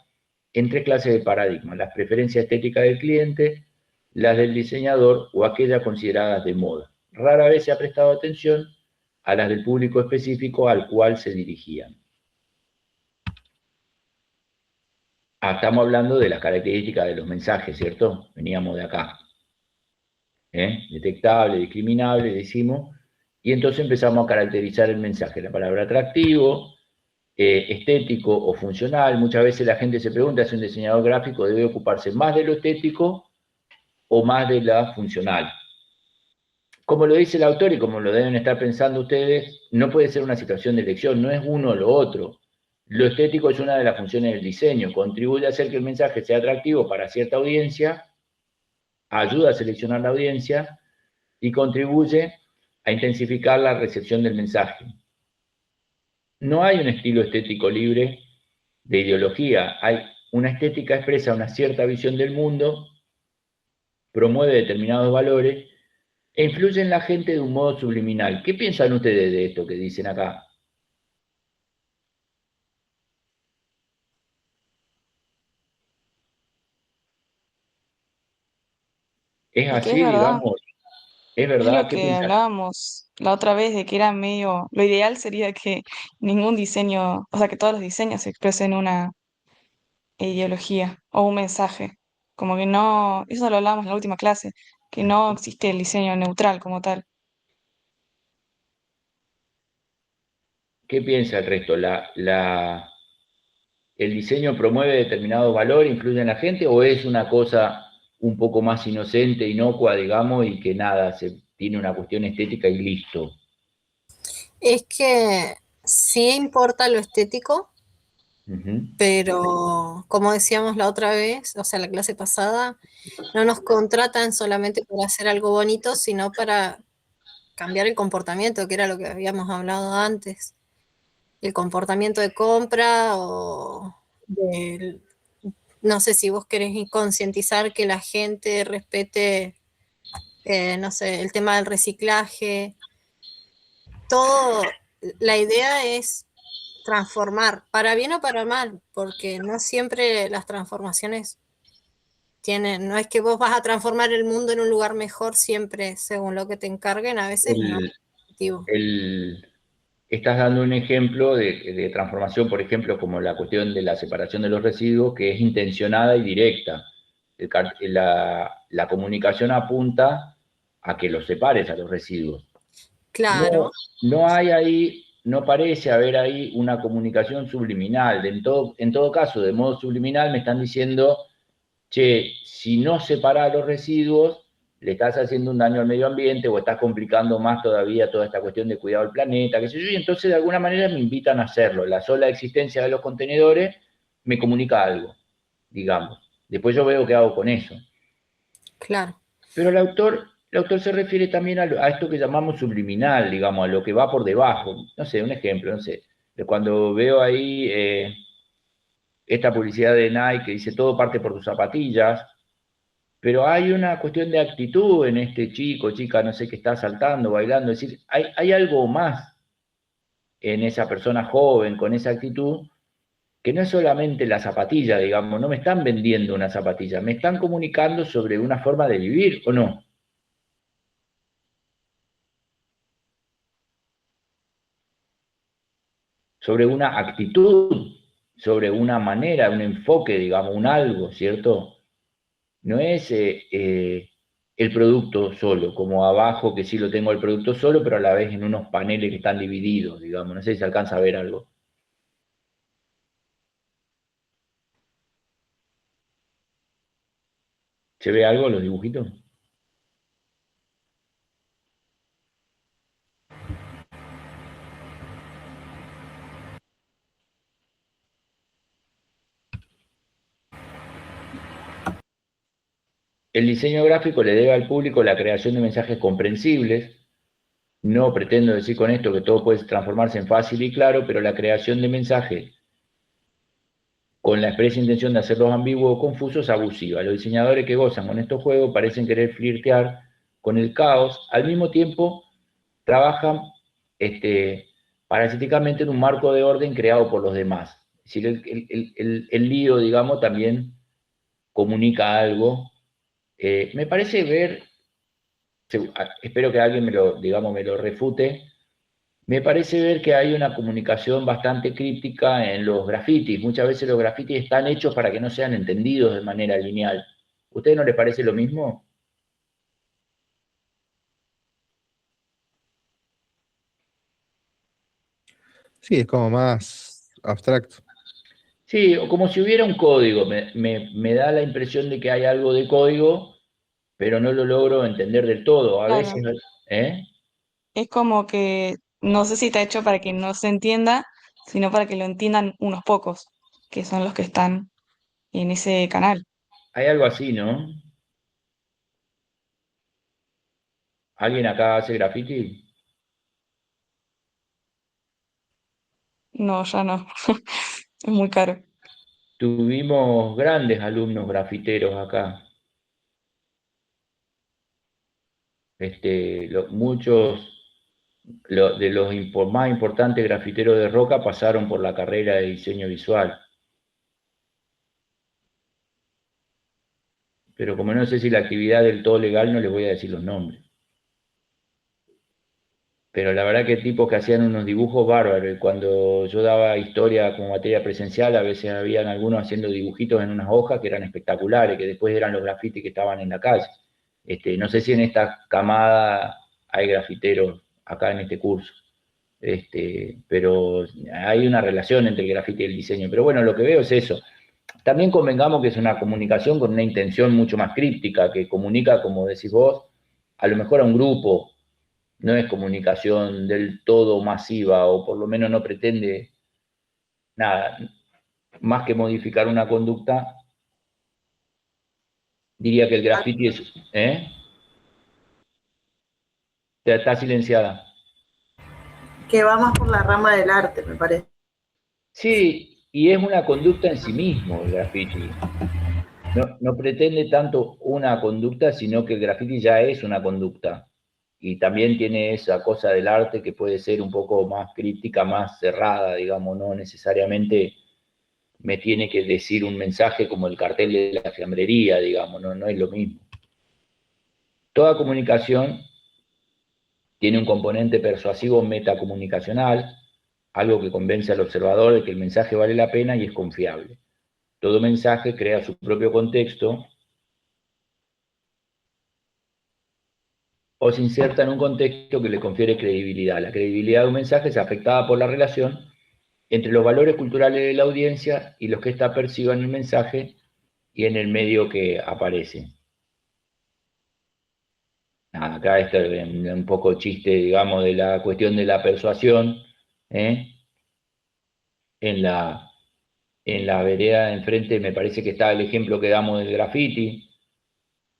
en tres clases de paradigmas: las preferencias estéticas del cliente, las del diseñador o aquellas consideradas de moda. Rara vez se ha prestado atención a las del público específico al cual se dirigían. Estamos hablando de las características de los mensajes, ¿cierto? Veníamos de acá. Detectable, discriminable, decimos, y entonces empezamos a caracterizar el mensaje. La palabra atractivo, estético o funcional. Muchas veces la gente se pregunta si un diseñador gráfico debe ocuparse más de lo estético o más de la funcional. Como lo dice el autor y como lo deben estar pensando ustedes, no puede ser una situación de elección, no es uno o lo otro. Lo estético es una de las funciones del diseño, contribuye a hacer que el mensaje sea atractivo para cierta audiencia, ayuda a seleccionar la audiencia y contribuye a intensificar la recepción del mensaje. No hay un estilo estético libre de ideología, hay una estética expresa una cierta visión del mundo, promueve determinados valores e influye en la gente de un modo subliminal. ¿Qué piensan ustedes de esto que dicen acá? ¿Es y que así, digamos? ¿Es es lo verdad? ¿Qué que piensan? hablábamos la otra vez de que era medio, lo ideal sería que ningún diseño, o sea, que todos los diseños expresen una ideología o un mensaje. Como que no, eso lo hablábamos en la última clase, que no existe el diseño neutral como tal. ¿Qué piensa el resto? ¿El diseño promueve determinado valor, influye en la gente o es una cosa un poco más inocente, inocua, digamos, y que nada, se tiene una cuestión estética y listo? Es que sí importa lo estético, Ujú. pero como decíamos la otra vez, o sea, la clase pasada, no nos contratan solamente para hacer algo bonito, sino para cambiar el comportamiento, que era lo que habíamos hablado antes. El comportamiento de compra o no sé si vos querés concientizar que la gente respete, no sé, el tema del reciclaje. Todo, la idea es transformar, para bien o para mal, porque no siempre las transformaciones tienen, no es que vos vas a transformar el mundo en un lugar mejor siempre según lo que te encarguen, a veces no es positivo. Estás dando un ejemplo de transformación, por ejemplo, como la cuestión de la separación de los residuos, que es intencionada y directa. La comunicación apunta a que los separes a los residuos. Claro. No hay ahí, no parece haber ahí una comunicación subliminal. En todo caso, de modo subliminal me están diciendo, che, si no separás los residuos, le estás haciendo un daño al medio ambiente o estás complicando más todavía toda esta cuestión de cuidado del planeta, qué sé yo, y entonces de alguna manera me invitan a hacerlo. La sola existencia de los contenedores me comunica algo, digamos. Después yo veo qué hago con eso. Claro. Pero el autor se refiere también a esto que llamamos subliminal, digamos, a lo que va por debajo. No sé, un ejemplo, no sé. De cuando veo ahí esta publicidad de Nike que dice todo parte por tus zapatillas, pero hay una cuestión de actitud en este chico, chica, no sé, que está saltando, bailando. Es decir, hay algo más en esa persona joven con esa actitud que no es solamente la zapatilla, digamos, no me están vendiendo una zapatilla, me están comunicando sobre una forma de vivir, ¿o no? Sobre una actitud, sobre una manera, un enfoque, digamos, un algo, ¿cierto? No es el producto solo, como abajo que sí lo tengo el producto solo, pero a la vez en unos paneles que están divididos, digamos, no sé si se alcanza a ver algo. ¿Se ve algo los dibujitos? El diseño gráfico le debe al público la creación de mensajes comprensibles. No pretendo decir con esto que todo puede transformarse en fácil y claro, pero la creación de mensajes con la expresa intención de hacerlos ambiguos o confusos es abusiva. Los diseñadores que gozan con estos juegos parecen querer flirtear con el caos, al mismo tiempo trabajan parasiticamente en un marco de orden creado por los demás. Es decir, el lío, digamos, también comunica algo. Me parece ver, espero que alguien me lo refute, me parece ver que hay una comunicación bastante críptica en los grafitis. Muchas veces los grafitis están hechos para que no sean entendidos de manera lineal. ¿A ustedes no les parece lo mismo? Sí, es como más abstracto. Sí, o como si hubiera un código. Me da la impresión de que hay algo de código, pero no lo logro entender del todo. A Claro. veces, ¿eh? Es como que no sé si está hecho para que no se entienda, sino para que lo entiendan unos pocos, que son los que están en ese canal. Hay algo así, ¿no? ¿Alguien acá hace graffiti? No, ya no. Es muy caro. Tuvimos grandes alumnos grafiteros acá. Muchos de los más importantes grafiteros de Roca pasaron por la carrera de diseño visual. Pero como no sé si la actividad del todo legal, no les voy a decir los nombres. Pero la verdad que tipos que hacían unos dibujos bárbaros. Y cuando yo daba historia como materia presencial, a veces habían algunos haciendo dibujitos en unas hojas que eran espectaculares, que después eran los grafitis que estaban en la calle. No sé si en esta camada hay grafiteros acá en este curso. Pero hay una relación entre el grafiti y el diseño. Pero bueno, lo que veo es eso. También convengamos que es una comunicación con una intención mucho más críptica, que comunica, como decís vos, a lo mejor a un grupo, no es comunicación del todo masiva, o por lo menos no pretende nada, más que modificar una conducta, diría que el graffiti es... ¿eh? Está silenciada. Que va más por la rama del arte, me parece. Sí, y es una conducta en sí mismo el graffiti. No pretende tanto una conducta, sino que el graffiti ya es una conducta. Y también tiene esa cosa del arte que puede ser un poco más críptica, más cerrada, digamos, no necesariamente me tiene que decir un mensaje como el cartel de la fiambrería, digamos, no es lo mismo. Toda comunicación tiene un componente persuasivo metacomunicacional, algo que convence al observador de que el mensaje vale la pena y es confiable. Todo mensaje crea su propio contexto o se inserta en un contexto que le confiere credibilidad. La credibilidad de un mensaje es afectada por la relación entre los valores culturales de la audiencia y los que ésta perciba en el mensaje y en el medio que aparece. Acá está un poco chiste, digamos, de la cuestión de la persuasión, ¿eh? En la vereda de enfrente me parece que está el ejemplo que damos del graffiti,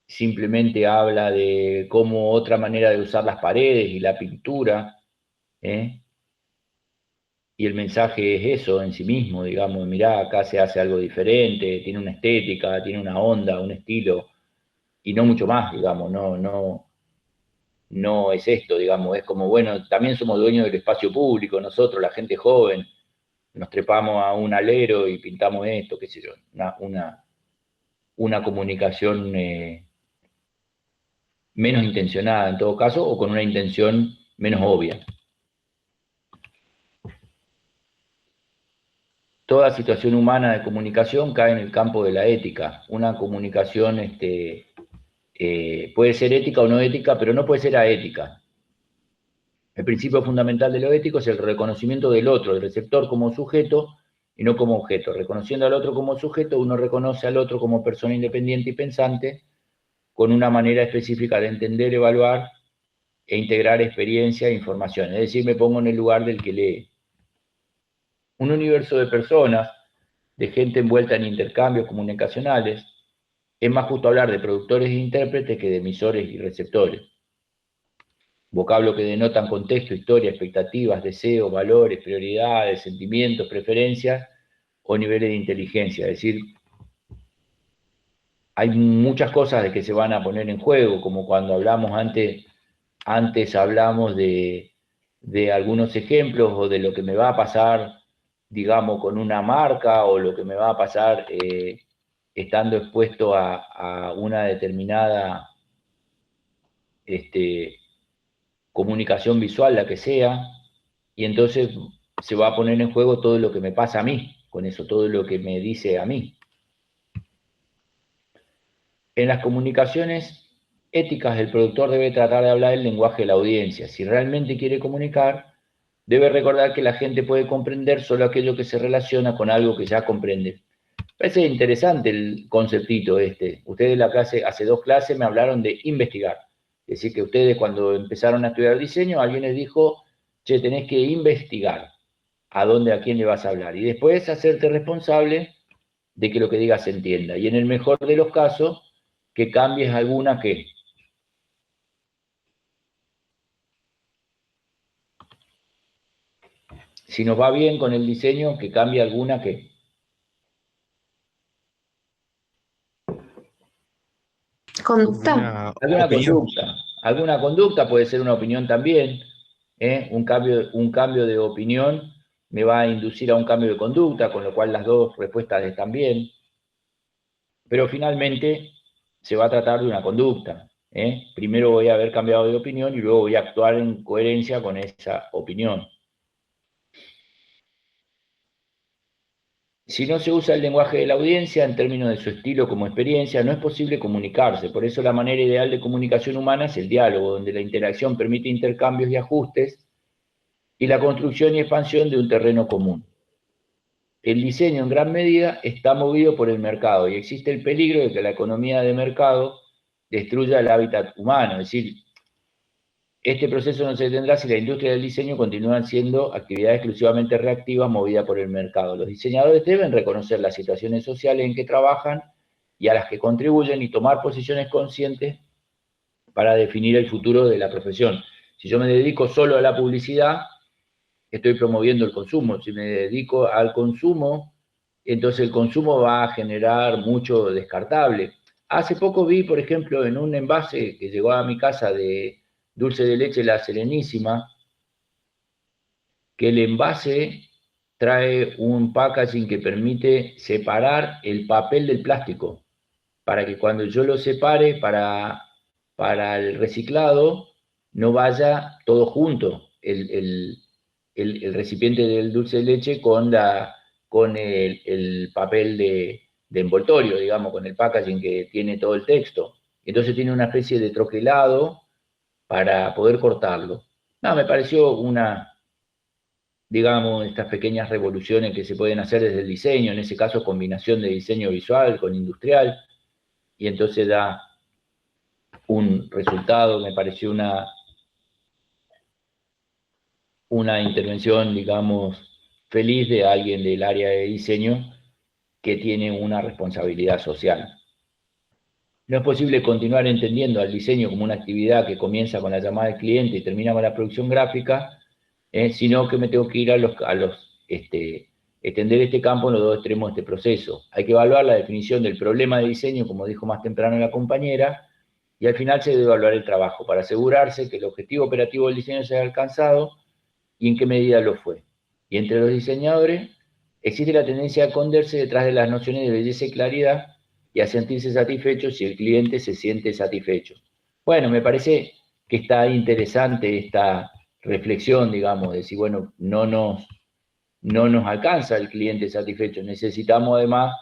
simplemente habla de cómo otra manera de usar las paredes y la pintura, ¿eh? Y el mensaje es eso en sí mismo, digamos, mirá, acá se hace algo diferente, tiene una estética, tiene una onda, un estilo, y no mucho más, digamos, no es esto, digamos, es como, bueno, también somos dueños del espacio público, nosotros, la gente joven, nos trepamos a un alero y pintamos esto, qué sé yo, una comunicación menos intencionada en todo caso, o con una intención menos obvia. Toda situación humana de comunicación cae en el campo de la ética. Una comunicación puede ser ética o no ética, pero no puede ser aética. El principio fundamental de lo ético es el reconocimiento del otro, del receptor como sujeto y no como objeto. Reconociendo al otro como sujeto, uno reconoce al otro como persona independiente y pensante, con una manera específica de entender, evaluar e integrar experiencia e información. Es decir, me pongo en el lugar del que lee. Un universo de personas, de gente envuelta en intercambios comunicacionales, es más justo hablar de productores e intérpretes que de emisores y receptores. Vocablo que denotan contexto, historia, expectativas, deseos, valores, prioridades, sentimientos, preferencias o niveles de inteligencia. Es decir, hay muchas cosas de que se van a poner en juego, como cuando hablamos antes hablamos de algunos ejemplos o de lo que me va a pasar, digamos, con una marca o lo que me va a pasar estando expuesto a una determinada comunicación visual, la que sea, y entonces se va a poner en juego todo lo que me pasa a mí, con eso, todo lo que me dice a mí. En las comunicaciones éticas, el productor debe tratar de hablar el lenguaje de la audiencia. Si realmente quiere comunicar, debe recordar que la gente puede comprender solo aquello que se relaciona con algo que ya comprende. Parece interesante el conceptito este. Ustedes en la clase, hace 2 clases me hablaron de investigar. Es decir, que ustedes cuando empezaron a estudiar diseño, alguien les dijo, che, tenés que investigar a quién le vas a hablar. Y después hacerte responsable de que lo que digas se entienda. Y en el mejor de los casos, que cambies alguna que. Si nos va bien con el diseño, que cambie alguna que. Conducta. Alguna conducta puede ser una opinión también. Un cambio de opinión me va a inducir a un cambio de conducta, con lo cual las dos respuestas están bien. Pero finalmente se va a tratar de una conducta. Primero voy a haber cambiado de opinión y luego voy a actuar en coherencia con esa opinión. Si no se usa el lenguaje de la audiencia en términos de su estilo como experiencia, no es posible comunicarse. Por eso la manera ideal de comunicación humana es el diálogo, donde la interacción permite intercambios y ajustes y la construcción y expansión de un terreno común. El diseño en gran medida está movido por el mercado y existe el peligro de que la economía de mercado destruya el hábitat humano. Es decir, este proceso no se detendrá si la industria del diseño continúa siendo actividad exclusivamente reactiva movida por el mercado. Los diseñadores deben reconocer las situaciones sociales en que trabajan y a las que contribuyen y tomar posiciones conscientes para definir el futuro de la profesión. Si yo me dedico solo a la publicidad, estoy promoviendo el consumo. Si me dedico al consumo, entonces el consumo va a generar mucho descartable. Hace poco vi, por ejemplo, en un envase que llegó a mi casa de dulce de leche La Serenísima, que el envase trae un packaging que permite separar el papel del plástico, para que cuando yo lo separe para el reciclado, no vaya todo junto, el recipiente del dulce de leche con el papel de envoltorio, digamos, con el packaging que tiene todo el texto. Entonces tiene una especie de troquelado para poder cortarlo. No, me pareció digamos, estas pequeñas revoluciones que se pueden hacer desde el diseño, en ese caso combinación de diseño visual con industrial, y entonces da un resultado. Me pareció una intervención, digamos, feliz de alguien del área de diseño que tiene una responsabilidad social. No es posible continuar entendiendo al diseño como una actividad que comienza con la llamada del cliente y termina con la producción gráfica, sino que me tengo que ir extender este campo en los dos extremos de este proceso. Hay que evaluar la definición del problema de diseño, como dijo más temprano la compañera, y al final se debe evaluar el trabajo para asegurarse que el objetivo operativo del diseño se haya alcanzado y en qué medida lo fue. Y entre los diseñadores existe la tendencia a esconderse detrás de las nociones de belleza y claridad y a sentirse satisfechos si el cliente se siente satisfecho. Bueno, me parece que está interesante esta reflexión, digamos, de si, bueno, no nos alcanza el cliente satisfecho. Necesitamos además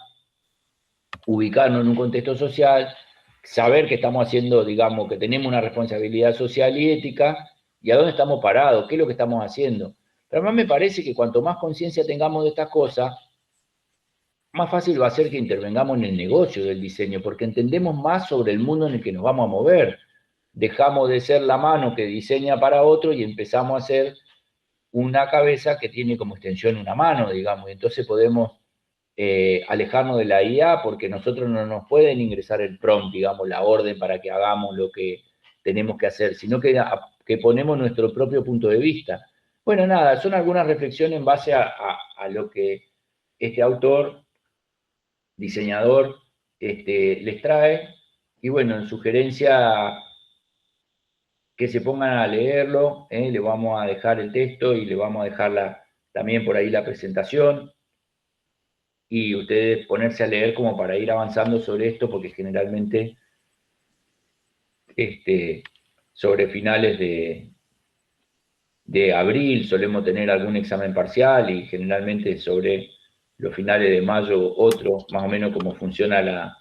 ubicarnos en un contexto social, saber que estamos haciendo, digamos, que tenemos una responsabilidad social y ética, y a dónde estamos parados, qué es lo que estamos haciendo. Pero además me parece que cuanto más conciencia tengamos de estas cosas, más fácil va a ser que intervengamos en el negocio del diseño, porque entendemos más sobre el mundo en el que nos vamos a mover. Dejamos de ser la mano que diseña para otro y empezamos a ser una cabeza que tiene como extensión una mano, digamos, y entonces podemos alejarnos de la IA porque nosotros no nos pueden ingresar el prompt, digamos, la orden para que hagamos lo que tenemos que hacer, sino que ponemos nuestro propio punto de vista. Bueno, nada, son algunas reflexiones en base a lo que este autor, diseñador, les trae, y bueno, en sugerencia que se pongan a leerlo, le vamos a dejar el texto y le vamos a dejar también por ahí la presentación, y ustedes ponerse a leer como para ir avanzando sobre esto, porque generalmente sobre finales de abril solemos tener algún examen parcial, y generalmente sobre los finales de mayo otro, más o menos cómo funciona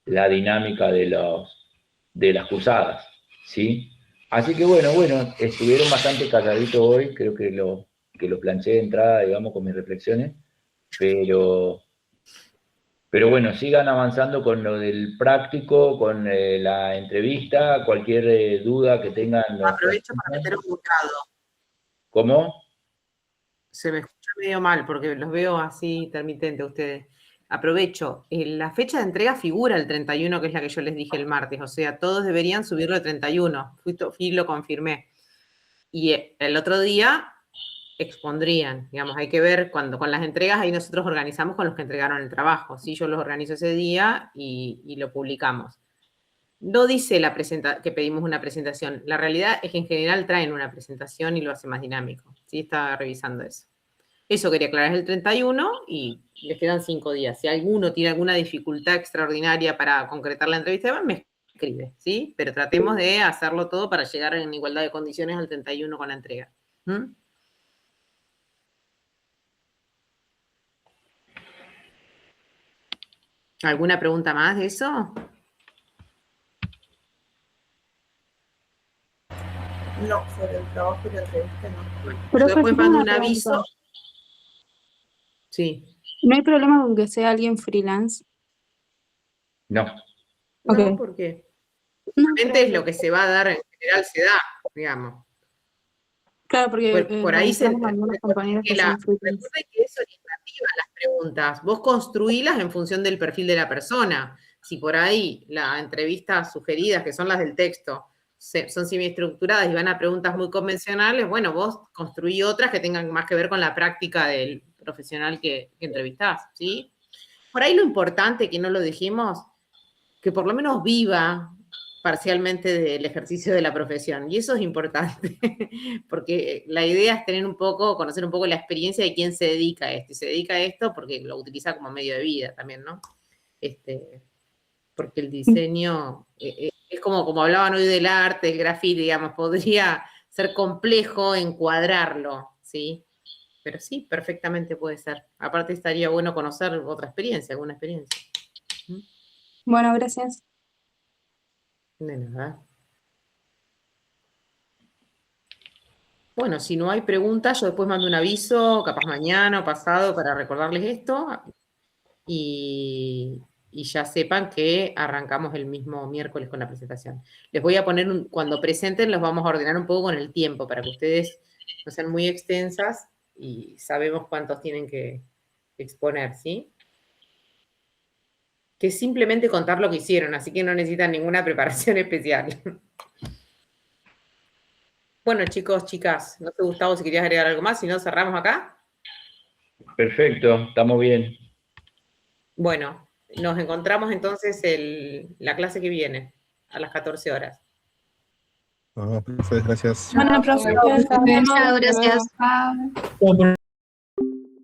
la dinámica de las cursadas, ¿sí? Así que bueno, estuvieron bastante calladitos hoy, creo que lo planché de entrada, digamos, con mis reflexiones, pero bueno, sigan avanzando con lo del práctico, con la entrevista, cualquier duda que tengan. Aprovecho para meter un mutado. ¿Cómo? Se me escucha medio mal porque los veo así intermitente ustedes. Aprovecho, la fecha de entrega figura el 31, que es la que yo les dije el martes, o sea, todos deberían subirlo el 31, fui y lo confirmé. Y el otro día expondrían, digamos, hay que ver cuando con las entregas, ahí nosotros organizamos con los que entregaron el trabajo, ¿sí? Yo los organizo ese día y lo publicamos. No dice que pedimos una presentación, la realidad es que en general traen una presentación y lo hace más dinámico, ¿sí? Estaba revisando eso. Eso quería aclarar, es el 31 y les quedan 5 días. Si alguno tiene alguna dificultad extraordinaria para concretar la entrevista, me escribe, ¿sí? Pero tratemos de hacerlo todo para llegar en igualdad de condiciones al 31 con la entrega. ¿Alguna pregunta más de eso? No, sobre el trabajo y la entrevista no. Pero después mando un aviso. Sí. ¿No hay problema con que sea alguien freelance? No. No, ¿por qué? Realmente es lo que se va a dar, en general se da, digamos. Claro, porque por ahí algunos compañeros que son freelance. Recuerden que es orientativa las preguntas. Vos construílas en función del perfil de la persona. Si por ahí las entrevistas sugeridas, que son las del texto, son semiestructuradas y van a preguntas muy convencionales, bueno, vos construí otras que tengan más que ver con la práctica del profesional que entrevistás, ¿sí? Por ahí lo importante, que no lo dijimos, que por lo menos viva parcialmente del ejercicio de la profesión. Y eso es importante, porque la idea es tener conocer un poco la experiencia de quién se dedica a esto. Y se dedica a esto porque lo utiliza como medio de vida también, ¿no? Porque el diseño es como hablaban hoy del arte, el graffiti, digamos, podría ser complejo encuadrarlo, ¿sí? Pero sí, perfectamente puede ser. Aparte estaría bueno conocer otra experiencia, alguna experiencia. Bueno, gracias. De nada. Bueno, si no hay preguntas, yo después mando un aviso, capaz mañana o pasado, para recordarles esto. Y ya sepan que arrancamos el mismo miércoles con la presentación. Les voy a poner, cuando presenten, los vamos a ordenar un poco con el tiempo, para que ustedes no sean muy extensas y sabemos cuántos tienen que exponer, ¿sí? Que es simplemente contar lo que hicieron, así que no necesitan ninguna preparación especial. Bueno, chicos, chicas, no sé, Gustavo, si querías agregar algo más, si no, cerramos acá. Perfecto, estamos bien. Bueno, nos encontramos entonces la clase que viene, a las 14 horas. Profe, gracias. Bueno, profe, Chao, gracias. Chao.